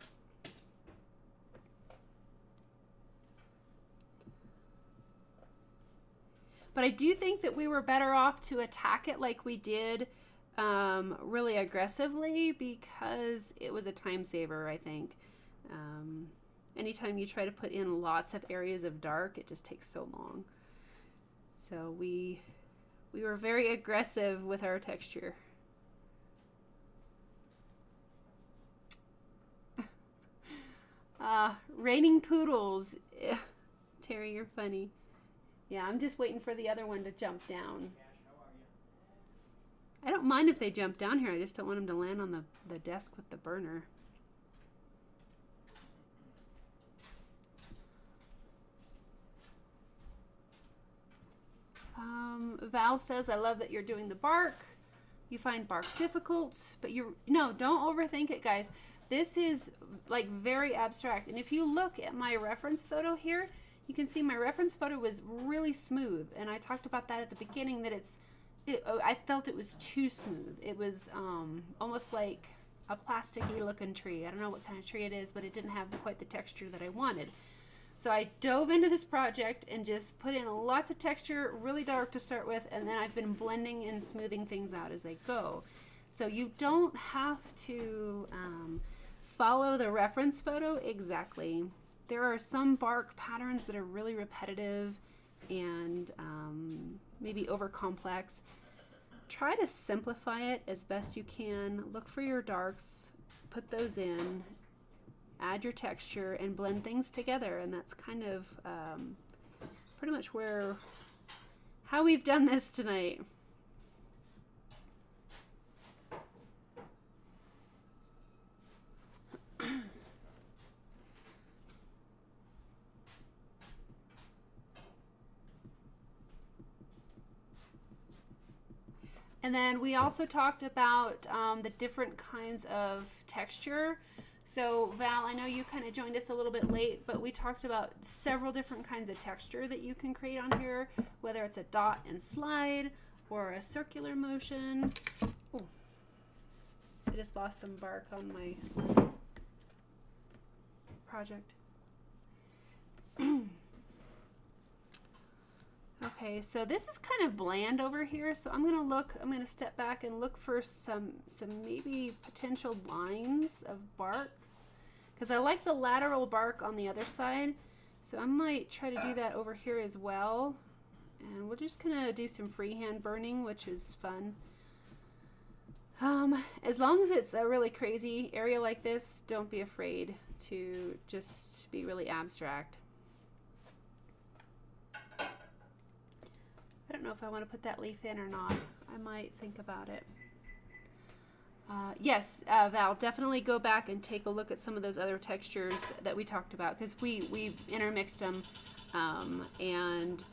But I do think that we were better off to attack it like we did really aggressively, because it was a time saver, I think. Anytime you try to put in lots of areas of dark, it just takes so long. So we were very aggressive with our texture. Raining poodles. Terry, you're funny. Yeah, I'm just waiting for the other one to jump down. I don't mind if they jump down here. I just don't want them to land on the desk with the burner. Val says, I love that you're doing the bark. You find bark difficult, but no, don't overthink it, guys. This is like very abstract. And if you look at my reference photo here, you can see my reference photo was really smooth, and I talked about that at the beginning, that I felt it was too smooth. It was almost like a plasticky looking tree. I don't know what kind of tree it is, but it didn't have quite the texture that I wanted. So I dove into this project and just put in lots of texture, really dark to start with, and then I've been blending and smoothing things out as I go. So you don't have to follow the reference photo exactly. There are some bark patterns that are really repetitive and maybe over complex. try to simplify it as best you can. Look for your darks, put those in, add your texture, and blend things together. And that's kind of pretty much how we've done this tonight. And then we also talked about the different kinds of texture. So Val, I know you kind of joined us a little bit late, but we talked about several different kinds of texture that you can create on here, whether it's a dot and slide or a circular motion. Ooh, I just lost some bark on my project. Okay, so this is kind of bland over here, so I'm gonna step back and look for some maybe potential lines of bark, because I like the lateral bark on the other side, so I might try to do that over here as well. And we're just gonna do some freehand burning, which is fun. As long as it's a really crazy area like this, don't be afraid to just be really abstract. I don't know if I want to put that leaf in or not. I might think about it. Yes, Val, definitely go back and take a look at some of those other textures that we talked about, because we intermixed them, and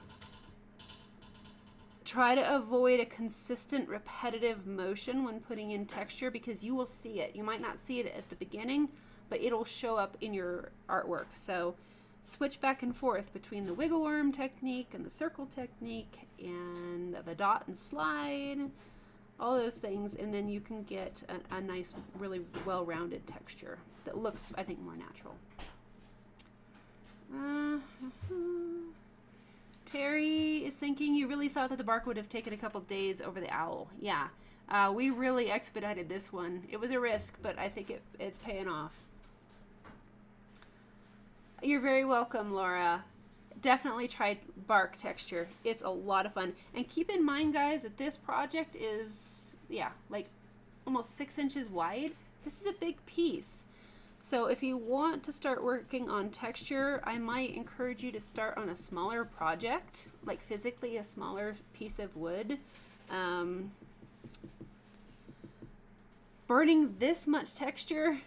try to avoid a consistent repetitive motion when putting in texture, because you will see it. You might not see it at the beginning, but it'll show up in your artwork. So switch back and forth between the wiggle worm technique and the circle technique and the dot and slide, all those things, and then you can get a nice, really well-rounded texture that looks, I think, more natural. Terry is thinking, you really thought that the bark would have taken a couple days over the owl. Yeah, we really expedited this one. It was a risk, but I think it's paying off. You're very welcome, Laura. Definitely try bark texture. It's a lot of fun. And keep in mind, guys, that this project is, yeah, like almost 6 inches wide. This is a big piece. So if you want to start working on texture, I might encourage you to start on a smaller project, like physically a smaller piece of wood. Burning this much texture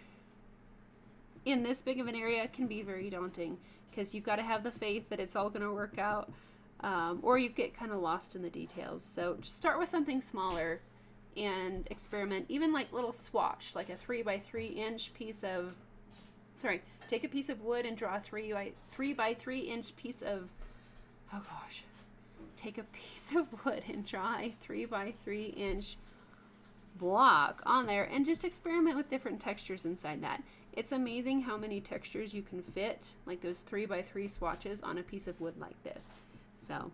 in this big of an area can be very daunting, because you've got to have the faith that it's all going to work out, or you get kind of lost in the details. So just start with something smaller and experiment, even like little swatch, like a 3 by 3 inch piece of, take a piece of wood and draw a 3 by 3 inch piece of, oh gosh, take a piece of wood and draw a 3 by 3 inch block on there, and just experiment with different textures inside that. It's amazing how many textures you can fit, like those 3 by 3 swatches on a piece of wood like this. So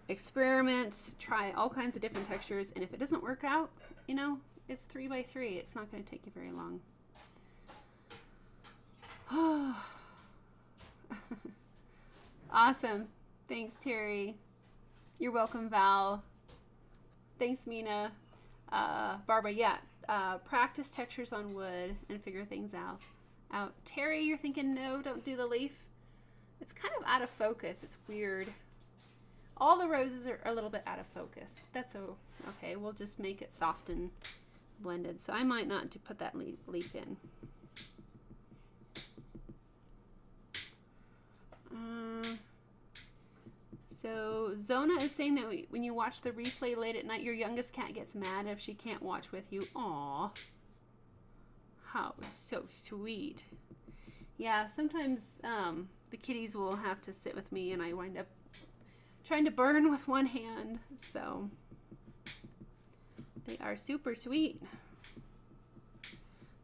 experiment, try all kinds of different textures, and if it doesn't work out, you know, it's 3 by 3. It's not going to take you very long. Awesome. Thanks, Terry. You're welcome, Val. Thanks, Mina. Barbara, yeah. Practice textures on wood and figure things out. Terry, you're thinking, no, don't do the leaf. It's kind of out of focus. It's weird. All the roses are a little bit out of focus. That's okay. We'll just make it soft and blended. So I might not put that leaf in. So Zona is saying that when you watch the replay late at night, your youngest cat gets mad if she can't watch with you. Aw. How so sweet. Yeah, sometimes the kitties will have to sit with me and I wind up trying to burn with one hand. So they are super sweet.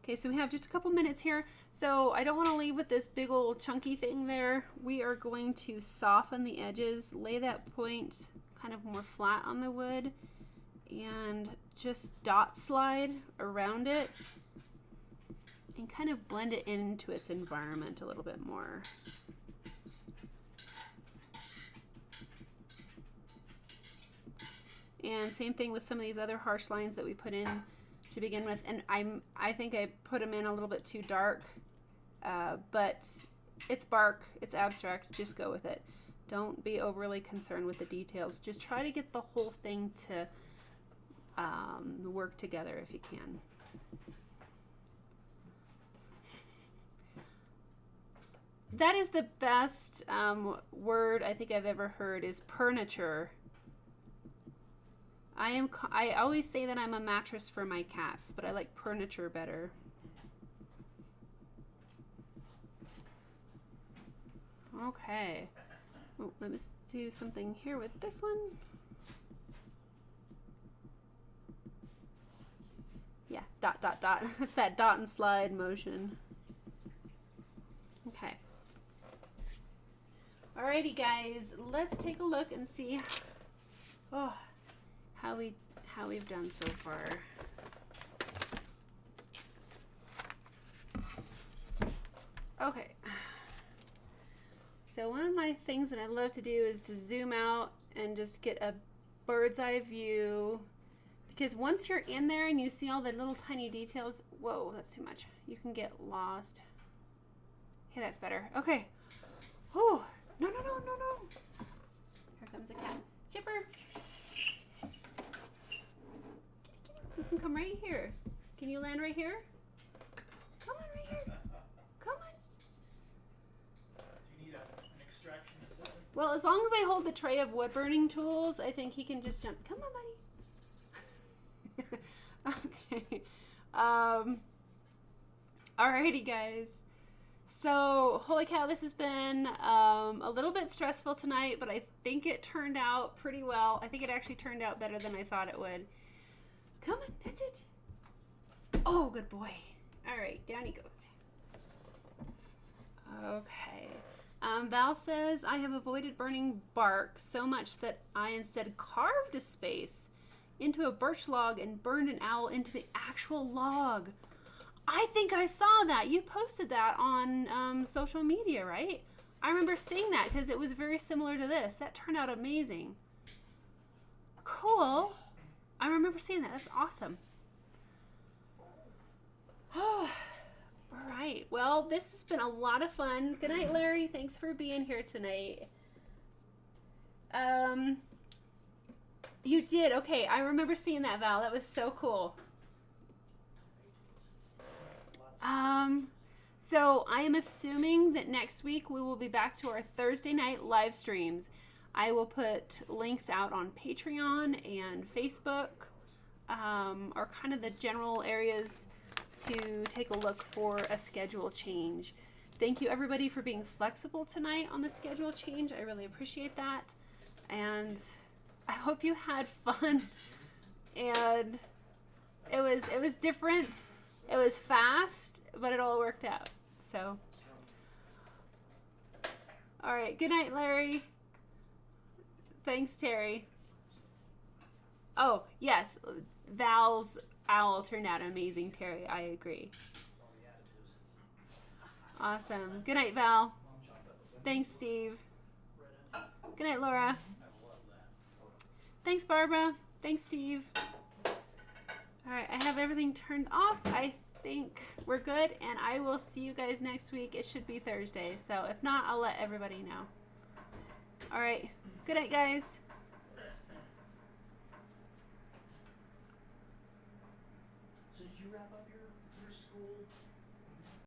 Okay, so we have just a couple minutes here. So I don't want to leave with this big old chunky thing there. We are going to soften the edges, lay that point kind of more flat on the wood, and just dot slide around it and kind of blend it into its environment a little bit more. And same thing with some of these other harsh lines that we put in to begin with. And I think I put them in a little bit too dark, but it's bark, it's abstract, just go with it. Don't be overly concerned with the details. Just try to get the whole thing to work together if you can. That is the best word I think I've ever heard, is perniture. I always say that I'm a mattress for my cats, but I like perniture better. Okay. Oh, let me do something here with this one. Yeah, dot, dot, dot. It's that dot and slide motion. Okay. Alrighty, guys. Let's take a look and see how we've done so far. Okay. So one of my things that I love to do is to zoom out and just get a bird's eye view, because once you're in there and you see all the little tiny details, whoa, that's too much. You can get lost. Okay, that's better. Okay. Oh, no, no, no, no, no. Here comes a cat. Chipper. You can come right here. Can you land right here? Come on, right here. Come on. Do you need an extraction assistant? Well, as long as I hold the tray of wood burning tools, I think he can just jump. Come on, buddy. Okay. Alrighty, guys. So, holy cow, this has been a little bit stressful tonight, but I think it turned out pretty well. I think it actually turned out better than I thought it would. Come on, that's it. Oh, good boy. All right, down he goes. Okay. Val says, I have avoided burning bark so much that I instead carved a space into a birch log and burned an owl into the actual log. I think I saw that. You posted that on social media, right? I remember seeing that because it was very similar to this. That turned out amazing. Cool. I remember seeing that. That's awesome. Oh, all right. Well, this has been a lot of fun. Good night, Larry. Thanks for being here tonight. You did. Okay, I remember seeing that, Val. That was so cool. So I am assuming that next week we will be back to our Thursday night live streams. I will put links out on Patreon and Facebook, or kind of the general areas to take a look for a schedule change. Thank you everybody for being flexible tonight on the schedule change. I really appreciate that. And I hope you had fun. And it was different. It was fast, but it all worked out. So, all right. Good night, Larry. Thanks, Terry. Oh, yes. Val's owl turned out amazing, Terry. I agree. Awesome. Good night, Val. Thanks, Steve. Good night, Laura. Thanks, Barbara. Thanks, Steve. All right, I have everything turned off. I think we're good, and I will see you guys next week. It should be Thursday, so if not, I'll let everybody know. All right, good night, guys. So did you wrap up?